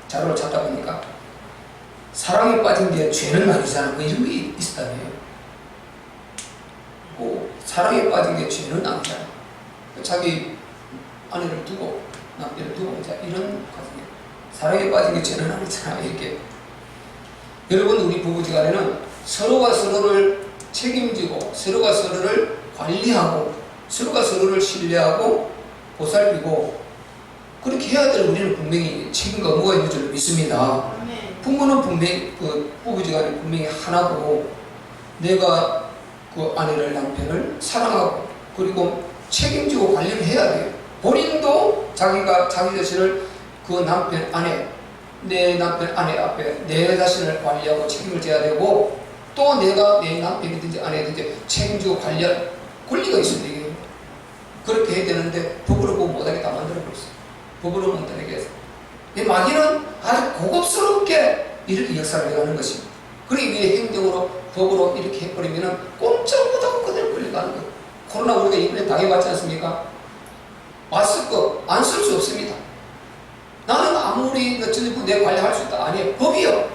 자료를 찾다 보니까 사랑에 빠진 게 죄는 아니잖아. 뭐 이런 게 있었다며요. 사랑에 빠진 게 죄는 아니잖아. 자기 아내를 두고 남편을 두고 이제 이런 과정이에요. 사랑에 빠진 게 죄는 아니잖아. 이렇게. 여러분, 우리 부부지간에는 서로가 서로를 책임지고 서로가 서로를 관리하고 서로가 서로를 신뢰하고 보살피고 그렇게 해야 될 우리는 분명히 책임과 의무가 있는 줄 믿습니다. 부모는 분명히 부부지간에 분명히 하나고, 내가 그 아내를 남편을 사랑하고 그리고 책임지고 관리를 해야 돼요. 본인도 자기가 자기 자신을 그 남편 아내, 내 남편 아내 앞에 내 자신을 관리하고 책임을 져야 되고, 또 내가 내 남편이든지 아내든지 책임지고 관리할 권리가 있어야 돼요. 그렇게 해야 되는데 법으로 보고 못하게 다 만들어버렸어요. 법으로 못하게 해서 이 마귀는 아주 고급스럽게 이렇게 역사를 해가는 것입니다. 그러기 위해 행정으로 법으로 이렇게 해버리면 꼼짝 못하고 그대로 끌려가는 거예요. 코로나 우리가 이번에 당해봤지 않습니까? 마스크 안 쓸 수 없습니다. 나는 아무리 어쩌고 내 관리할 수 있다. 아니에요. 법이요.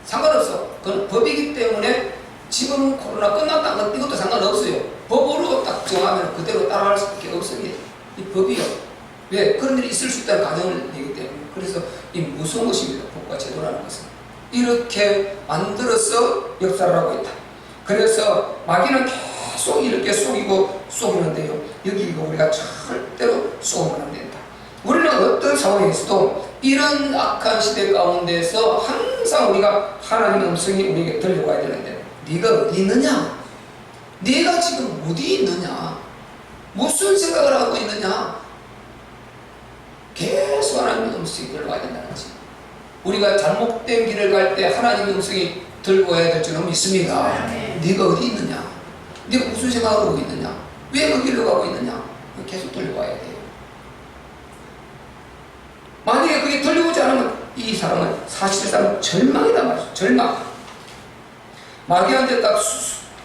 상관없어. 그건 법이기 때문에 지금 코로나 끝났다. 이것도 상관없어요. 법으로 딱 정하면 그대로 따라갈 수밖에 없습니다. 이 법이요. 왜? 그런 일이 있을 수 있다는 가정을 내기 때문에. 그래서 이 무서운 것입니다. 법과 제도라는 것은. 이렇게 만들어서 역사를 하고 있다. 그래서 마귀는 계속 이렇게 속이고 속이는데요. 여기 우리가 절대로 속으면 안 된다. 우리는 어떤 상황에서도 이런 악한 시대 가운데서 항상 우리가 하나님의 음성이 우리에게 들려와야 되는데, 네가 어디 있느냐? 네가 지금 어디 있느냐? 무슨 생각을 하고 있느냐? 계속 하나님의 음성이 들려와야 된다는 거지. 우리가 잘못된 길을 갈 때 하나님의 음성이 들고 와야 될 줄은 믿습니다. 네가 어디 있느냐? 네가 무슨 생각을 하고 있느냐? 왜 그 길로 가고 있느냐? 계속 들려와야 돼요. 만약에 그게 들려오지 않으면 이 사람은 사실상 절망이다 말이죠. 절망. 마귀한테 딱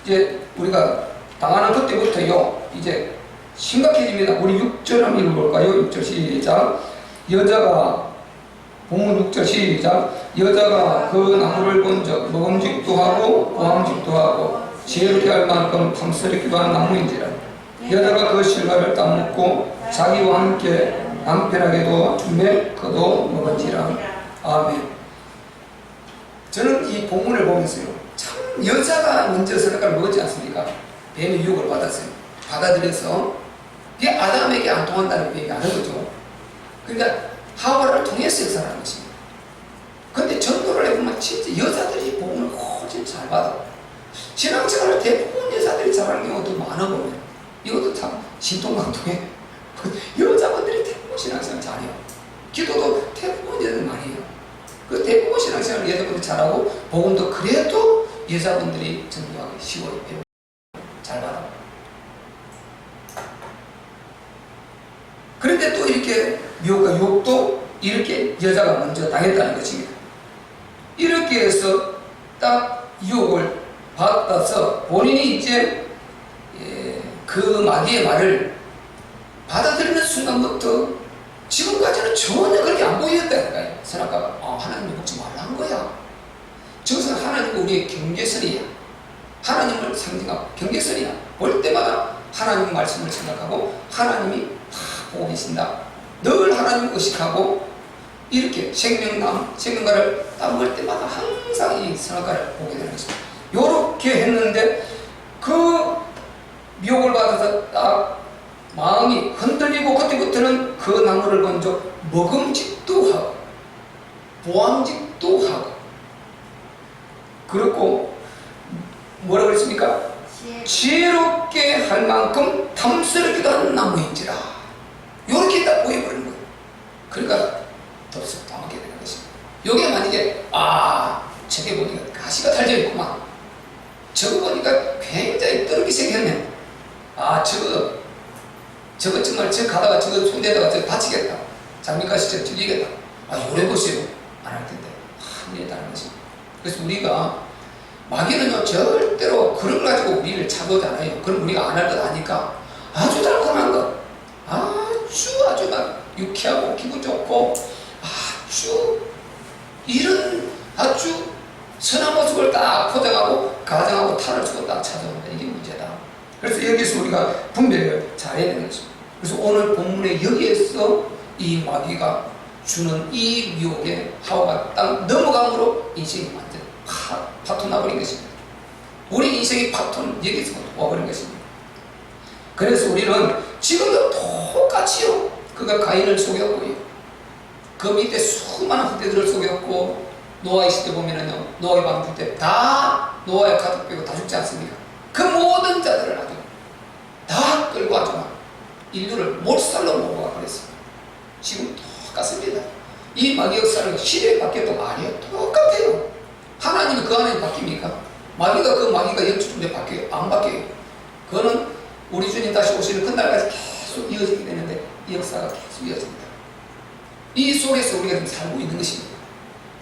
이제 우리가 당하는 그때부터요, 이제 심각해집니다. 우리 6절 한번 읽어볼까요? 6절 시작. 여자가 본문 6절 시작. 여자가 그 나무를 본적 먹음직도 하고 보암직도 하고 지혜롭게 할 만큼 탐스럽기도 한 나무인지라. 여자가 그 실과를 따먹고 자기와 함께 남편에게도 주매 그도 먹은지라. 아멘. 저는 이 본문을 보면서요, 참 여자가 먼저 선악과를 먹었지 않습니까? 뱀의 유혹을 받았어요. 받아들여서 이게 아담에게 안 통한다는 얘기 아는 거죠. 그러니까 하와를 통해서 역사하는 것입니다. 그런데 전도를 해보면 진짜 여자들이 복음을 훨씬 잘 받아. 신앙생활을 대부분 여자들이 잘하는 경우도 많아 보면 이것도 참 신통방통해. 여자분들이 대부분 신앙생활 잘해요. 기도도 대부분 여자들 많이 해요. 그 대부분 신앙생활을 여자분들이 잘하고 복음도 그래도 여자분들이 전도하기 쉬워요. 잘 받아. 그런데 또 이렇게 미혹과 유혹도 이렇게 여자가 먼저 당했다는 것입니다. 이렇게 해서 딱 유혹을 받아서 본인이 이제 그 마귀의 말을 받아들이는 순간부터 지금까지는 전혀 그렇게 안 보였다는 거예요. 선악과가 하나님이 먹지 말라는 거야. 저것은 하나님과 우리의 경계선이야. 하나님을 상징하고 경계선이야. 볼 때마다 하나님 말씀을 생각하고 하나님이 다 보고 계신다. 늘 하나님을 의식하고 이렇게 생명과를 딱 먹을 때마다 항상 이 선악과를 보게 되는 것입니다. 요렇게 했는데 그 미혹을 받아서 딱 마음이 흔들리고 그때부터는 그 나무를 먼저 먹음직도 하고 보암직도 하고 그렇고 뭐라고 그랬습니까? 지혜롭게 할 만큼 탐스럽기도 하는 나무인지라. 요렇게 딱 보여버리는 거예요. 그러니까 덥석 당하게 되는 것입니다. 요게 만약에 저게 보니까 가시가 달려있구만. 저거 보니까 굉장히 떨기 생겼네. 저거 정말 저 가다가 저거 손대다가 저 다치겠다. 장미가시 저 들리겠다. 요래 보세요. 안 할 텐데. 이래 다른 것입니다. 그래서 우리가 마귀는요 절대로 그런 걸 가지고 우리를 찾아오지 않아요. 그럼 우리가 안 할 것 아니까 아주 달콤한 것, 아주 막 유쾌하고 기분 좋고 아주 이런 아주 선한 모습을 딱 포장하고 가정하고 탈을 주고 딱 찾아온다. 이게 문제다. 그래서 여기서 우리가 분별을 잘해야 되는 것입니다. 그래서 오늘 본문에 여기에서 이 마귀가 주는 이 유혹에 하와가 딱 넘어감으로 인생이 완전 파토 나버린 것입니다. 우리 인생이 파토는 여기서 와버린 것입니다. 그래서 우리는 지금도 똑같이요. 그가 가인을 속였고요. 그 밑에 수많은 후대들을 속였고 노아의 시대 보면은요, 노아의 방주 때 다 노아의 가족 빼고 다 죽지 않습니까? 그 모든 자들을 아주 다 끌고 아주 막 인류를 몰살로 몰아가 버렸습니다. 지금 똑같습니다. 이 마귀 역사는 시대에 바뀌어도 아니에요. 똑같아요. 하나님이 그 안에 바뀝니까? 마귀가 그 마귀가 영주중에 바뀌어요? 안 바뀌어요. 그거는 우리 주님 다시 오시는 그날까지 계속 이어지게 되는데 이 역사가 계속 이어집니다. 이 속에서 우리가 지금 살고 있는 것입니다.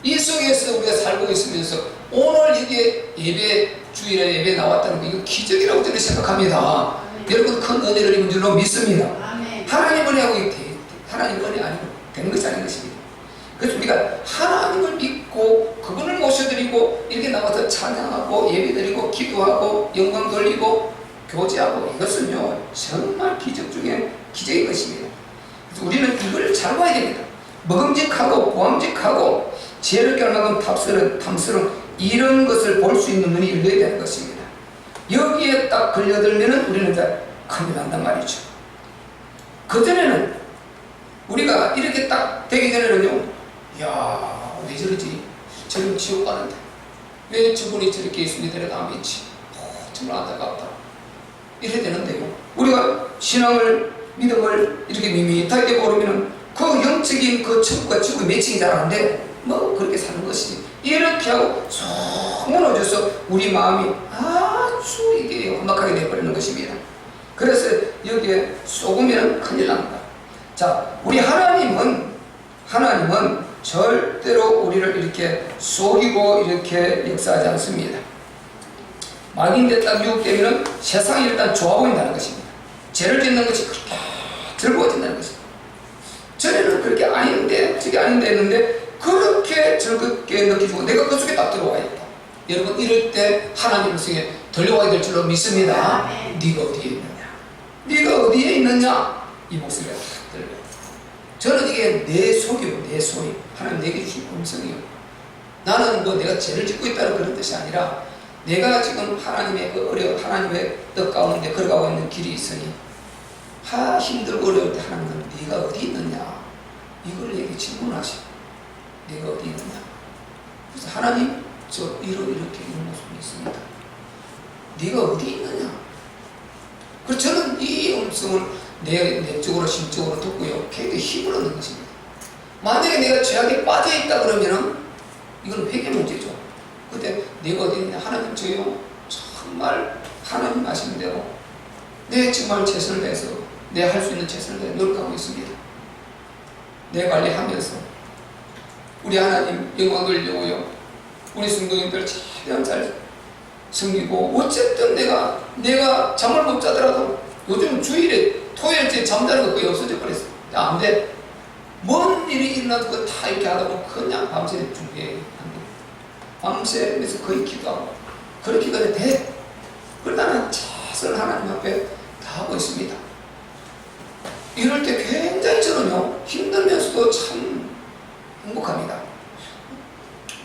이 속에서 우리가 살고 있으면서 오늘 여기에 예배, 주일에 예배 나왔다는 거 이거 기적이라고 저는 생각합니다. 여러분 큰 은혜를 입은 줄로 믿습니다. 하나님 은혜하고 하나님 은혜 아니고 되는 것이 아닌 것입니다. 그래서 우리가 하나님을 믿고 그분을 모셔드리고 이렇게 나와서 찬양하고 예배드리고 기도하고 영광 돌리고 교제하고 이것은요 정말 기적 중에 기적인 것입니다. 그래서 우리는 이걸 잘 봐야 됩니다. 먹음직하고 보암직하고 지혜롭게 할 만큼 탐스러운 이런 것을 볼 수 있는 눈이 열려야 되는 것입니다. 여기에 딱 걸려들면 우리는 이제 큰일 난단 말이죠. 그전에는 우리가 이렇게 딱 되기 전에는요, 왜 저러지? 저런 지옥 가는데 왜 저분이 저렇게 예수님 데려다 믿지? 정말 안타깝다. 이래야 되는데요, 우리가 신앙을 믿음을 이렇게 밋밋하게 고르면은 그 영적인 그 천국과 지옥의 매칭이 잘 안 돼. 그렇게 사는 것이지. 이렇게 하고 쏙 무너져서 우리 마음이 아주 이게 험악하게 되어버리는 것입니다. 그래서 여기에 쏘으면 큰일 납니다. 자, 우리 하나님은 절대로 우리를 이렇게 속이고 이렇게 역사하지 않습니다. 마귀인데 딱 유혹되면 세상이 일단 좋아 보인다는 것입니다. 죄를 짓는 것이 그렇게 즐거워진다는 것입니다. 전에는 그렇게 아닌데 저게 아닌데 했는데 그렇게 즐겁게 느끼고 내가 그 속에 딱 들어와야 있다. 여러분 이럴 때 하나님의 성에 들려와야 될 줄로 믿습니다. 네가 어디에 있느냐? 네가 어디에 있느냐? 이 목소리가 딱 들려요. 저는 이게 내 속이요, 내 소리. 하나님 내게 주신 음성이요. 나는 뭐 내가 죄를 짓고 있다는 그런 뜻이 아니라 내가 지금 하나님의 하나님의 뜻 가운데 걸어가고 있는 길이 있으니 힘들고 어려울 때 하나님은 네가 어디 있느냐? 이걸 내게 질문하시고 네가 어디 있느냐? 그래서 하나님 저 이렇게 이런 모습이 있습니다. 네가 어디 있느냐? 그래서 저는 이 음성을 내적으로 심적으로 듣고요 굉장히 힘을 얻는 것입니다. 만약에 내가 죄악에 빠져있다 그러면은 이건 회개 문제죠. 그때 내가 어디 있느냐? 하나님 저요 정말 하나님 아시는 대로 내 정말 최선을 다해서 내 할 수 있는 최선을 다해 노력하고 있습니다. 내 관리하면서 우리 하나님 영광 돌리려고요 우리 성도님들 최대한 잘 섬기고 어쨌든 내가 잠을 못 자더라도 요즘 주일에 토요일째 잠자는 거 거의 없어져 버렸어. 안 돼. 뭔 일이 일어나도 그거 다 이렇게 하다 보면 그냥 밤새 준비해. 밤새면서 거의 기도하고 그렇게 기도해 돼. 그걸 나는 최선을 하나님 앞에 다 하고 있습니다. 이럴 때 굉장히 저는요 힘들면서도 참 행복합니다.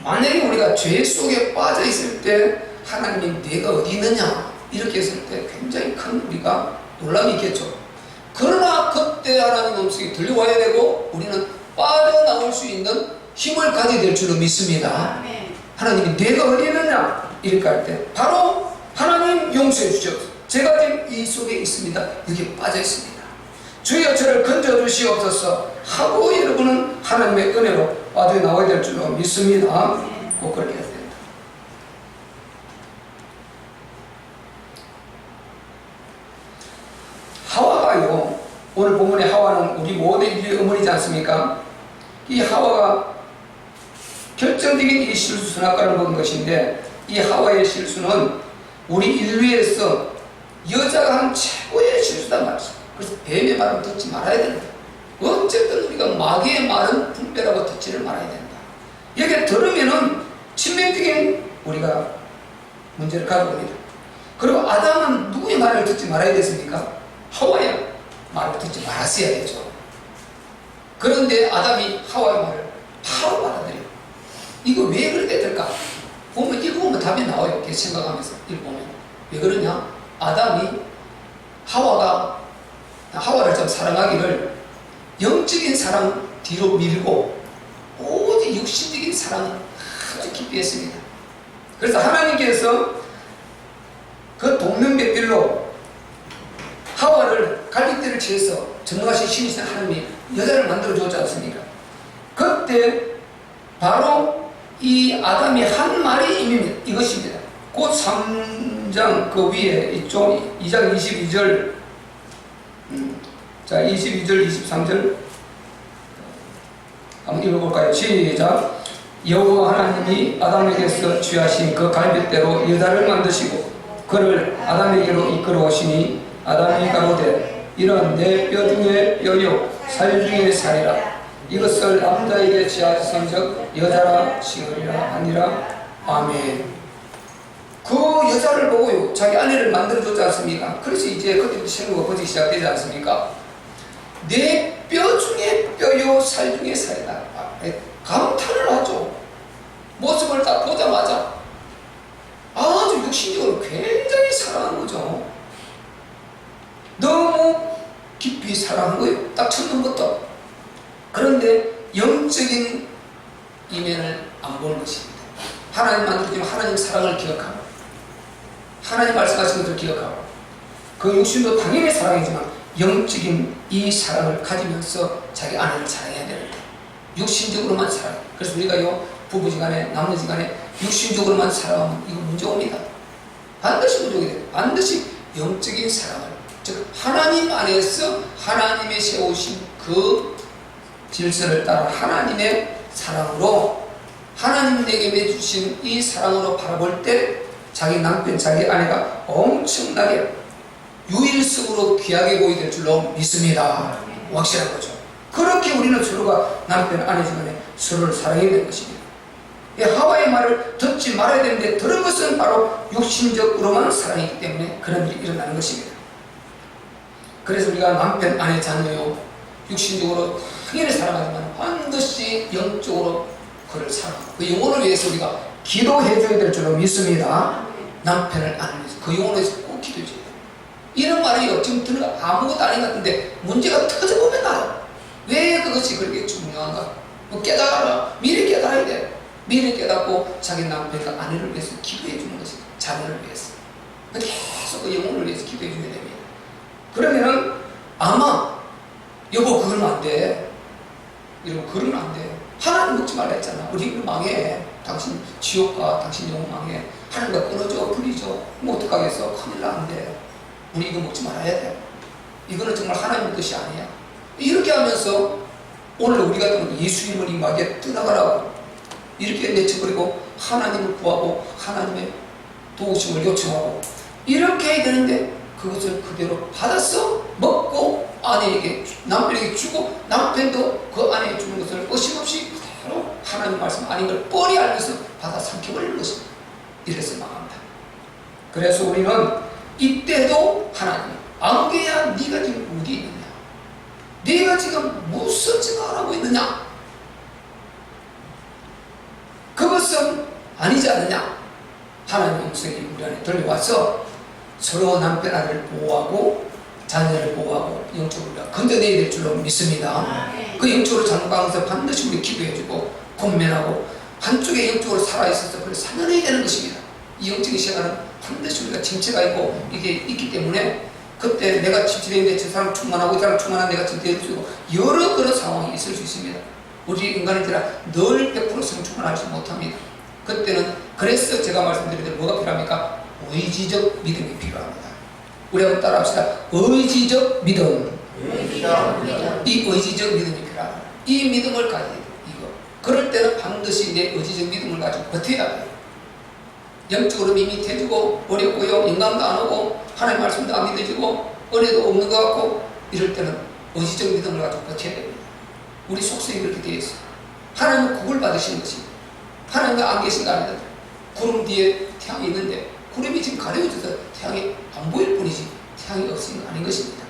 만약에 우리가 죄 속에 빠져 있을 때 하나님이 내가 어디 있느냐 이렇게 했을 때 굉장히 큰 우리가 놀람이 있겠죠. 그러나 그때 하나님 음성이 들려와야 되고 우리는 빠져나올 수 있는 힘을 가지게 될 줄로 믿습니다. 하나님이 내가 어디 있느냐 이렇게 할 때 바로 하나님 용서해 주시옵소서. 제가 지금 이 속에 있습니다. 여기 빠져 있습니다. 주여 저를 건져주시옵소서 하고 여러분은 하나님의 은혜로 빠져나와야 될 줄로 믿습니다. 꼭 그렇게 해야 됩니다. 하와가요 오늘 본문의 하와는 우리 모든 인류의 어머니지 않습니까? 이 하와가 결정적인 이 실수 선악과를 먹은 것인데 이 하와의 실수는 우리 인류에서 여자가 한 최고의 실수단 말이죠. 그래서 뱀의 말은 듣지 말아야 된다. 어쨌든 우리가 마귀의 말은 분별하고 듣지를 말아야 된다. 여기에 들으면은 치명적인 우리가 문제를 가져옵니다. 그리고 아담은 누구의 말을 듣지 말아야 됐습니까? 하와의 말을 듣지 말았어야 되죠. 그런데 아담이 하와의 말을 바로 받아들여요. 이거 왜 그렇게 될까? 보면 읽어보면 답이 나와요. 이렇게 생각하면서 읽어보면 왜 그러냐? 아담이 하와를 좀 사랑하기를 영적인 사랑 뒤로 밀고 오직 육신적인 사랑을 아주 깊이 했습니다. 그래서 하나님께서 그 동명백필로 하와를 갈빗대를 치해서 전능하신 신이신 하나님이 여자를 만들어주었지 않습니까? 그때 바로 이 아담이 한 말이 이것입니다. 곧 3장 그 위에 이쪽 2장 22절 자 22절 23절 한번 읽어볼까요? 시작. 여호와 하나님이 아담에게서 취하신 그 갈빗대로 여자를 만드시고 그를 아담에게로 이끌어 오시니 아담이 가로되 이런 내 뼈 중에 뼈요 살 중에 살이라 이것을 남자에게 취하신즉 여자라 칭으리라 하니라. 아멘. 그 여자를 보고요 자기 아내를 만들어줬지 않습니까? 그래서 이제 그때부터 생각이 벌어지기 시작되지 않습니까? 내 뼈 중에 뼈요 살 중에 살이다. 감탄을 하죠. 모습을 딱 보자마자 아주 육신적으로 굉장히 사랑한 거죠. 너무 깊이 사랑한 거예요. 딱 첫눈부터. 그런데 영적인 이면을 안 보는 것입니다. 하나님 만들어주면 하나님 사랑을 기억하고 하나님 말씀하신 것을 기억하고 그 육신도 당연히 사랑이지만 영적인 이 사랑을 가지면서 자기 아내를 사랑해야 되는데 육신적으로만 사랑해. 그래서 우리가요 부부지간에 남녀지간에 육신적으로만 사랑하면 이거 문제 옵니다. 반드시 문제가 돼요. 반드시 영적인 사랑을 즉 하나님 안에서 하나님이 세우신 그 질서를 따라 하나님의 사랑으로 하나님 내게 맺으신 이 사랑으로 바라볼 때 자기 남편 자기 아내가 엄청나게 유일성으로 귀하게 보이게 될 줄로 믿습니다. 확실한 거죠. 그렇게 우리는 서로가 남편 아내지간에 서로를 사랑해야 되는 것입니다. 하와의 말을 듣지 말아야 되는데 들은 것은 바로 육신적으로만 사랑이기 때문에 그런 일이 일어나는 것입니다. 그래서 우리가 남편, 아내, 자녀요 육신적으로 당연히 사랑하지만 반드시 영적으로 그를 사랑하고 그 영혼을 위해서 우리가 기도해 줘야 될 줄로 믿습니다. 남편을 아내를 위해서 그 영혼을 위해서 꼭 기도해 줘야 돼요. 이런 말이요 지금 들은 거 아무것도 아닌 것 같은데 문제가 터져보면 알아요. 왜 그것이 그렇게 중요한가? 깨달아라. 미리 깨달아야 돼. 미리 깨닫고 자기 남편과 아내를 위해서 기도해 주는 것입니다. 자녀를 위해서. 계속 그 영혼을 위해서 기도해 줘야 됩니다. 그러면은 아마 여보 그러면 안 돼. 이러면 그러면 안 돼. 하나님 먹지 말라 했잖아. 우리 이거 망해. 당신 지옥가, 당신 영혼 망해. 하나님과 끊어져, 불리죠. 뭐 어떡하겠어? 큰일 나는데. 우리 이거 먹지 말아야 돼. 이거는 정말 하나님의 뜻이 아니야. 이렇게 하면서 오늘 우리 같은 경우 예수 이름을 임하게 떠나가라고 이렇게 내쳐버리고 하나님을 구하고 하나님의 도우심을 요청하고 이렇게 해야 되는데 그것을 그대로 받았어 먹고 아내에게 남편에게 주고 남편도 그 아내에게 주는 것을 어심없이 그대로 하나님 말씀 아닌 걸 뻔히 알면서 받아 삼켜버리는 것입니다. 이래서 망합니다. 그래서 우리는 이때도 하나님 안개야 네가 지금 어디 있느냐, 네가 지금 무슨 생각을 하고 있느냐, 그것은 아니지 않느냐. 하나님의 음성이 우리 안에 들려와서 서로 남편 아내를 보호하고 자녀를 보호하고 영적으로 우리가 건져내야 될 줄로 믿습니다. 그 영적으로 장방에서 반드시 우리 기도해주고 권면하고 한쪽에 영적으로 살아있어서 그걸 살려내야 되는 것입니다. 이 영적인 시간은 반드시 우리가 정체가 있고 이게 있기 때문에 그때 내가 침체되는데 저 사람 충만하고 이 사람 충만한 내가 침체될 수 있고 여러 그런 상황이 있을 수 있습니다. 우리 인간이들아 늘 100% 성충만하지 못합니다. 그때는 그래서 제가 말씀드린 뭐가 필요합니까? 의지적 믿음이 필요합니다. 우리 한번 따라합시다. 의지적 믿음. 이 의지적 믿음이 필요합니다. 이 믿음을 가져야 돼요. 이거. 그럴 때는 반드시 내 의지적 믿음을 가지고 버텨야 돼요. 영적으로 밋밋해지고 어렵고요 인간도 안 오고 하나님 말씀도 안 믿어지고 은혜도 없는 것 같고 이럴 때는 의지적 믿음을 가지고 버텨야 됩니다. 우리 속성이 그렇게 되어 있어요. 하나님은 국을 받으시는 것입니다. 하나님은 안 계신 거 아니다. 구름 뒤에 태양이 있는데 구름이 지금 가려져서 태양이 안 보일 뿐이지 태양이 없으면 아닌 것입니다.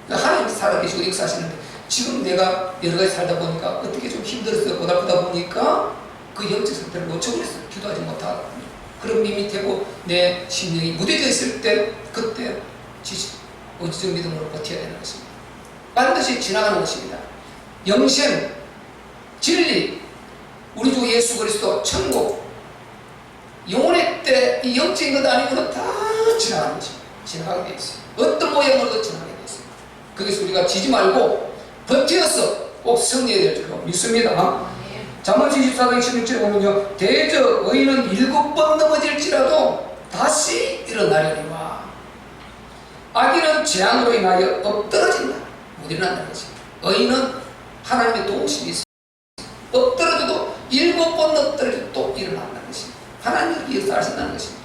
그러니까 하나님 살아계시고 역사하시는데 지금 내가 여러 가지 살다 보니까 어떻게 좀 힘들었어요. 고달프다 보니까 그 영적 상태를 놓쳐버렸어요. 기도하지 못하고 그런 밋밋하고 내 심령이 무뎌져 있을 때 그때 의지적 믿음으로 버텨야 되는 것입니다. 반드시 지나가는 것입니다. 영생, 진리, 우리 주 예수 그리스도, 천국, 영혼의 때 이 영적인 것 아니고는 다 지나가는 것입니다. 지나가게 되어 있어요. 어떤 모양으로도 지나가게 되어 있어요. 그래서 우리가 지지 말고 버텨서 꼭 승리해야 될 줄로 믿습니다. 잠언 24장 16절에 보면요, 대저 의인은 7번 넘어질지라도 다시 일어나려니와 악인은 재앙으로 인하여 엎드러진다. 못 일어난다는 것입니다. 의인은 하나님의 도우심이 있습니다. 엎드러져도 7번 엎드러져도 또 일어난다는 것입니다. 하나님이 역사하신다는 것입니다.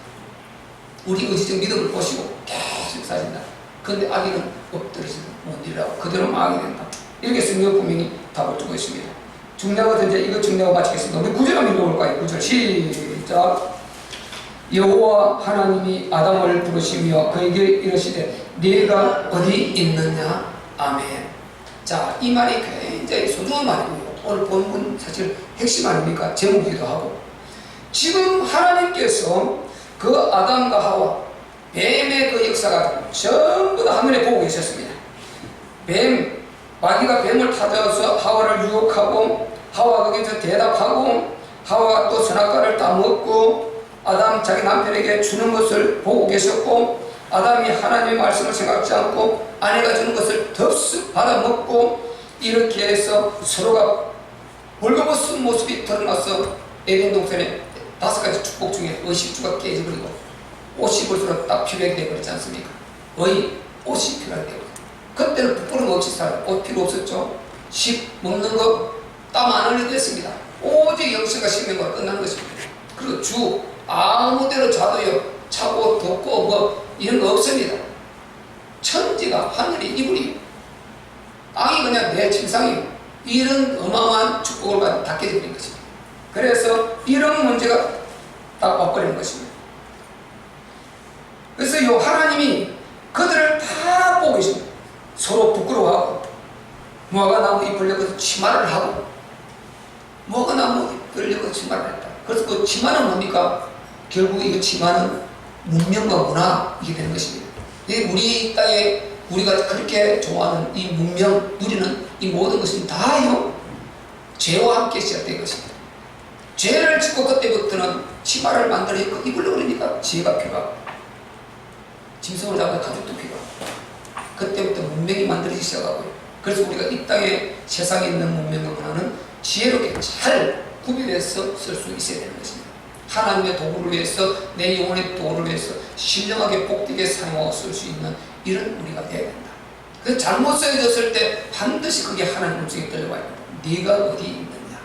우리 의지적 믿음을 보시고 계속 역사하신다. 그런데 악인은 엎드러져도 못 일어나고 그대로 망하게 된다. 이렇게 성경 분명히 답을 주고 있습니다. 중요한 것은 이제 이거 정리하고 마치겠습니다. 우리 9절 한번 읽어볼까요? 9절 시작. 여호와 하나님이 아담을 부르시며 그에게 이르시되 네가 어디 있느냐. 아멘. 자, 이 말이 굉장히 소중한 말이고요. 오늘 본문 사실 핵심 아닙니까? 제목이기도 하고 지금 하나님께서 그 아담과 하와 뱀의 그 역사가 전부 다 하늘에 보고 계셨습니다. 마귀가 뱀을 타져서 하와를 유혹하고 하와가 거기서 대답하고 하와가 또 선악과를 따먹고 아담 자기 남편에게 주는 것을 보고 계셨고 아담이 하나님의 말씀을 생각지 않고 아내가 주는 것을 덥석 받아먹고 이렇게 해서 서로가 벌거벗은 모습이 드러나서 에덴 동산의 5가지 축복 중에 의식주가 깨져버리고 옷이 벌써 딱 필요하게 되어버렸지 않습니까? 옷이 필요하게 되어버렸어요. 그때는 부끄러움 없이 살아요. 옷 필요 없었죠. 먹는 거 땀 안 흘리게 됐습니다. 오직 영생과 생명과 끝난 것입니다. 그리고 주 아무데로 자도요 차고 덥고 뭐 이런 거 없습니다. 천지가 하늘이 이불이 땅이 그냥 내 침상이에요. 이런 어마어마한 축복을 다 깨져버린 것입니다. 그래서 이런 문제가 딱 와버리는 것입니다. 그래서 이 하나님이 그들을 다 보고 계십니다. 서로 부끄러워하고, 무화과 나무 잎을 열고 치마를 하고, 무화과 나무 잎을 열고 치마를 했다. 그래서 그 치마는 뭡니까? 결국 이 치마는 문명과 문화, 이게 되는 것입니다. 우리 땅에 우리가 그렇게 좋아하는 이 문명, 누리는 이 모든 것은 다요 죄와 함께 시작된 것입니다. 죄를 짓고 그때부터는 치마를 만들어 입으려고 그러니까 지혜가 필요하고, 짐승을 잡아 가죽도 필요하고, 그때부터 문명이 만들어지기 시작하고요. 그래서 우리가 이 땅에 세상에 있는 문명과 문화는 지혜롭게 잘 구별해서 쓸 수 있어야 되는 것입니다. 하나님의 도구를 위해서, 내 영혼의 도구를 위해서 신령하게 복되게 사용하고 쓸 수 있는 이런 우리가 되어야 된다. 그래서 잘못 쓰여졌을 때 반드시 그게 하나님 음성에 들려와야 된다. 네가 어디 있느냐,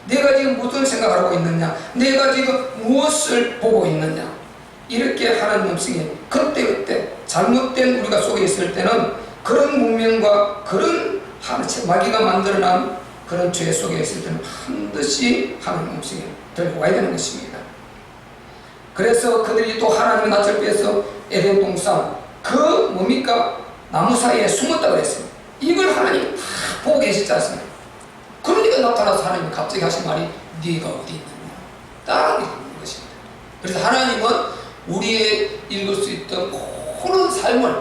내가 지금 무슨 생각을 하고 있느냐, 내가 지금 무엇을 보고 있느냐, 이렇게 하나님 음성에 그때그때 잘못된 우리가 속에 있을 때는 그런 문명과 그런 마귀가 만들어낸 그런 죄 속에 있을 때는 반드시 하나님 음성에 들려와야 되는 것입니다. 그래서 그들이 또 하나님의 낯을 피해서 에덴 동산 그 뭡니까? 나무 사이에 숨었다고 그랬어요. 이걸 하나님 다 보고 계시지 않습니까? 그러니까 나타나서 하나님이 갑자기 하신 말이 네가 어디 있느냐, 딱 이렇게 있는 것입니다. 그래서 하나님은 우리의 읽을 수 있던 모든 삶을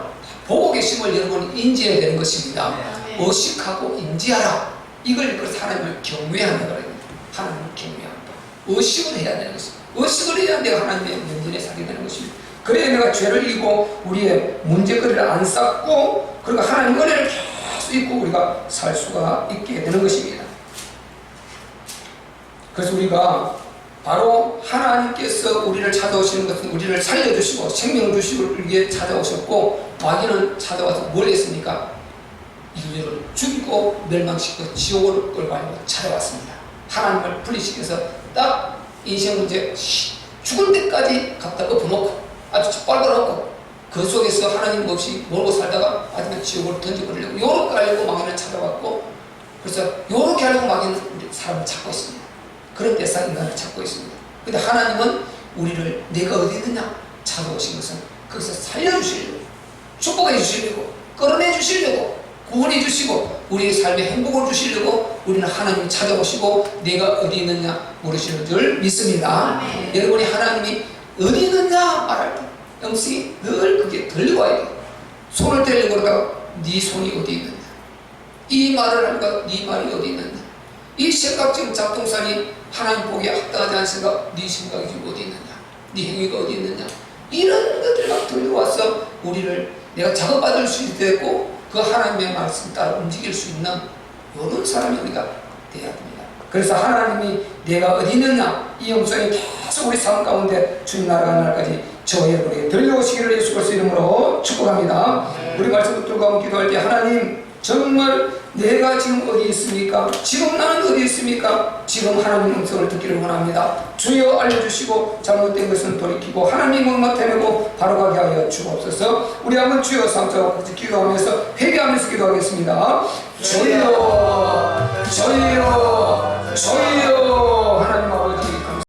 보고 계심을 여러분 인지해야 되는 것입니다. 네. 의식하고 인지하라. 이걸 그래서 하나님을 경외한다 그래요. 하나님을 경외한다. 의식을 해야 되는 것입니다. 의식을 해야 내가 하나님의 면전에 살게 되는 것입니다. 그래야 내가 죄를 이고 우리의 문제거리를 안 쌓고, 그리고 하나님 은혜를 계속 입고 우리가 살 수가 있게 되는 것입니다. 그래서 우리가 바로 하나님께서 우리를 찾아오시는 것은 우리를 살려주시고 생명을 주시고 우리에게 찾아오셨고, 마귀는 찾아와서 뭘 했습니까? 인류를 죽이고 멸망시키고 지옥을 끌고 가려고 찾아왔습니다. 하나님을 분리시켜서 딱 인생 문제 죽을 때까지 갖다 엎어놓고 아주 빨아놓고 그 속에서 하나님 없이 몰고 살다가 마지막에 지옥을 던져버리려고 요렇게 하려고 마귀는 찾아왔고, 그래서 요렇게 하려고 마귀는 우리 사람을 찾고 있습니다. 그런 대상 인간을 찾고 있습니다. 그런데 하나님은 우리를 내가 어디 있느냐 찾아오신 것은 거기서 살려주시려고, 축복해 주시려고, 끌어내 주시려고, 구원해 주시고 우리의 삶에 행복을 주시려고 우리는 하나님이 찾아오시고 내가 어디 있느냐 물으시는 줄 믿습니다. 아멘. 여러분이 하나님이 어디 있느냐 말할 때 영성이 늘 그게 들리고 와야 돼요. 손을 떼려고 그러다가 네 손이 어디 있느냐, 이 말을 하니까 네 말이 어디 있느냐, 이 생각적인 작동산이 하나님 보기에 합당하지 않은 생각, 네 생각이 지금 어디 있느냐, 네 행위가 어디 있느냐, 이런 것들이 막 들려와서 우리를 내가 작업받을 수 있고 그 하나님의 말씀 따라 움직일 수 있는 이런 사람이 우리가 되어야 됩니다. 그래서 하나님이 내가 어디 있느냐 이 음성이 계속 우리 삶 가운데 주님 나라가는 날까지 저와 여러분에게 들려오시기를 예수 그리스도 이름으로 축복합니다. 우리 말씀 붙들고 기도할 때 하나님 정말 내가 지금 어디 있습니까? 지금 나는 어디 있습니까? 지금 하나님 음성을 듣기를 원합니다. 주여 알려주시고 잘못된 것은 돌이키고 하나님 음악 되내고 바로가게 하여 주옵소서. 우리 한번 주여 삼자와 같이 기도하면서 회개하면서 기도하겠습니다. 주여 주여 주여 하나님 아버지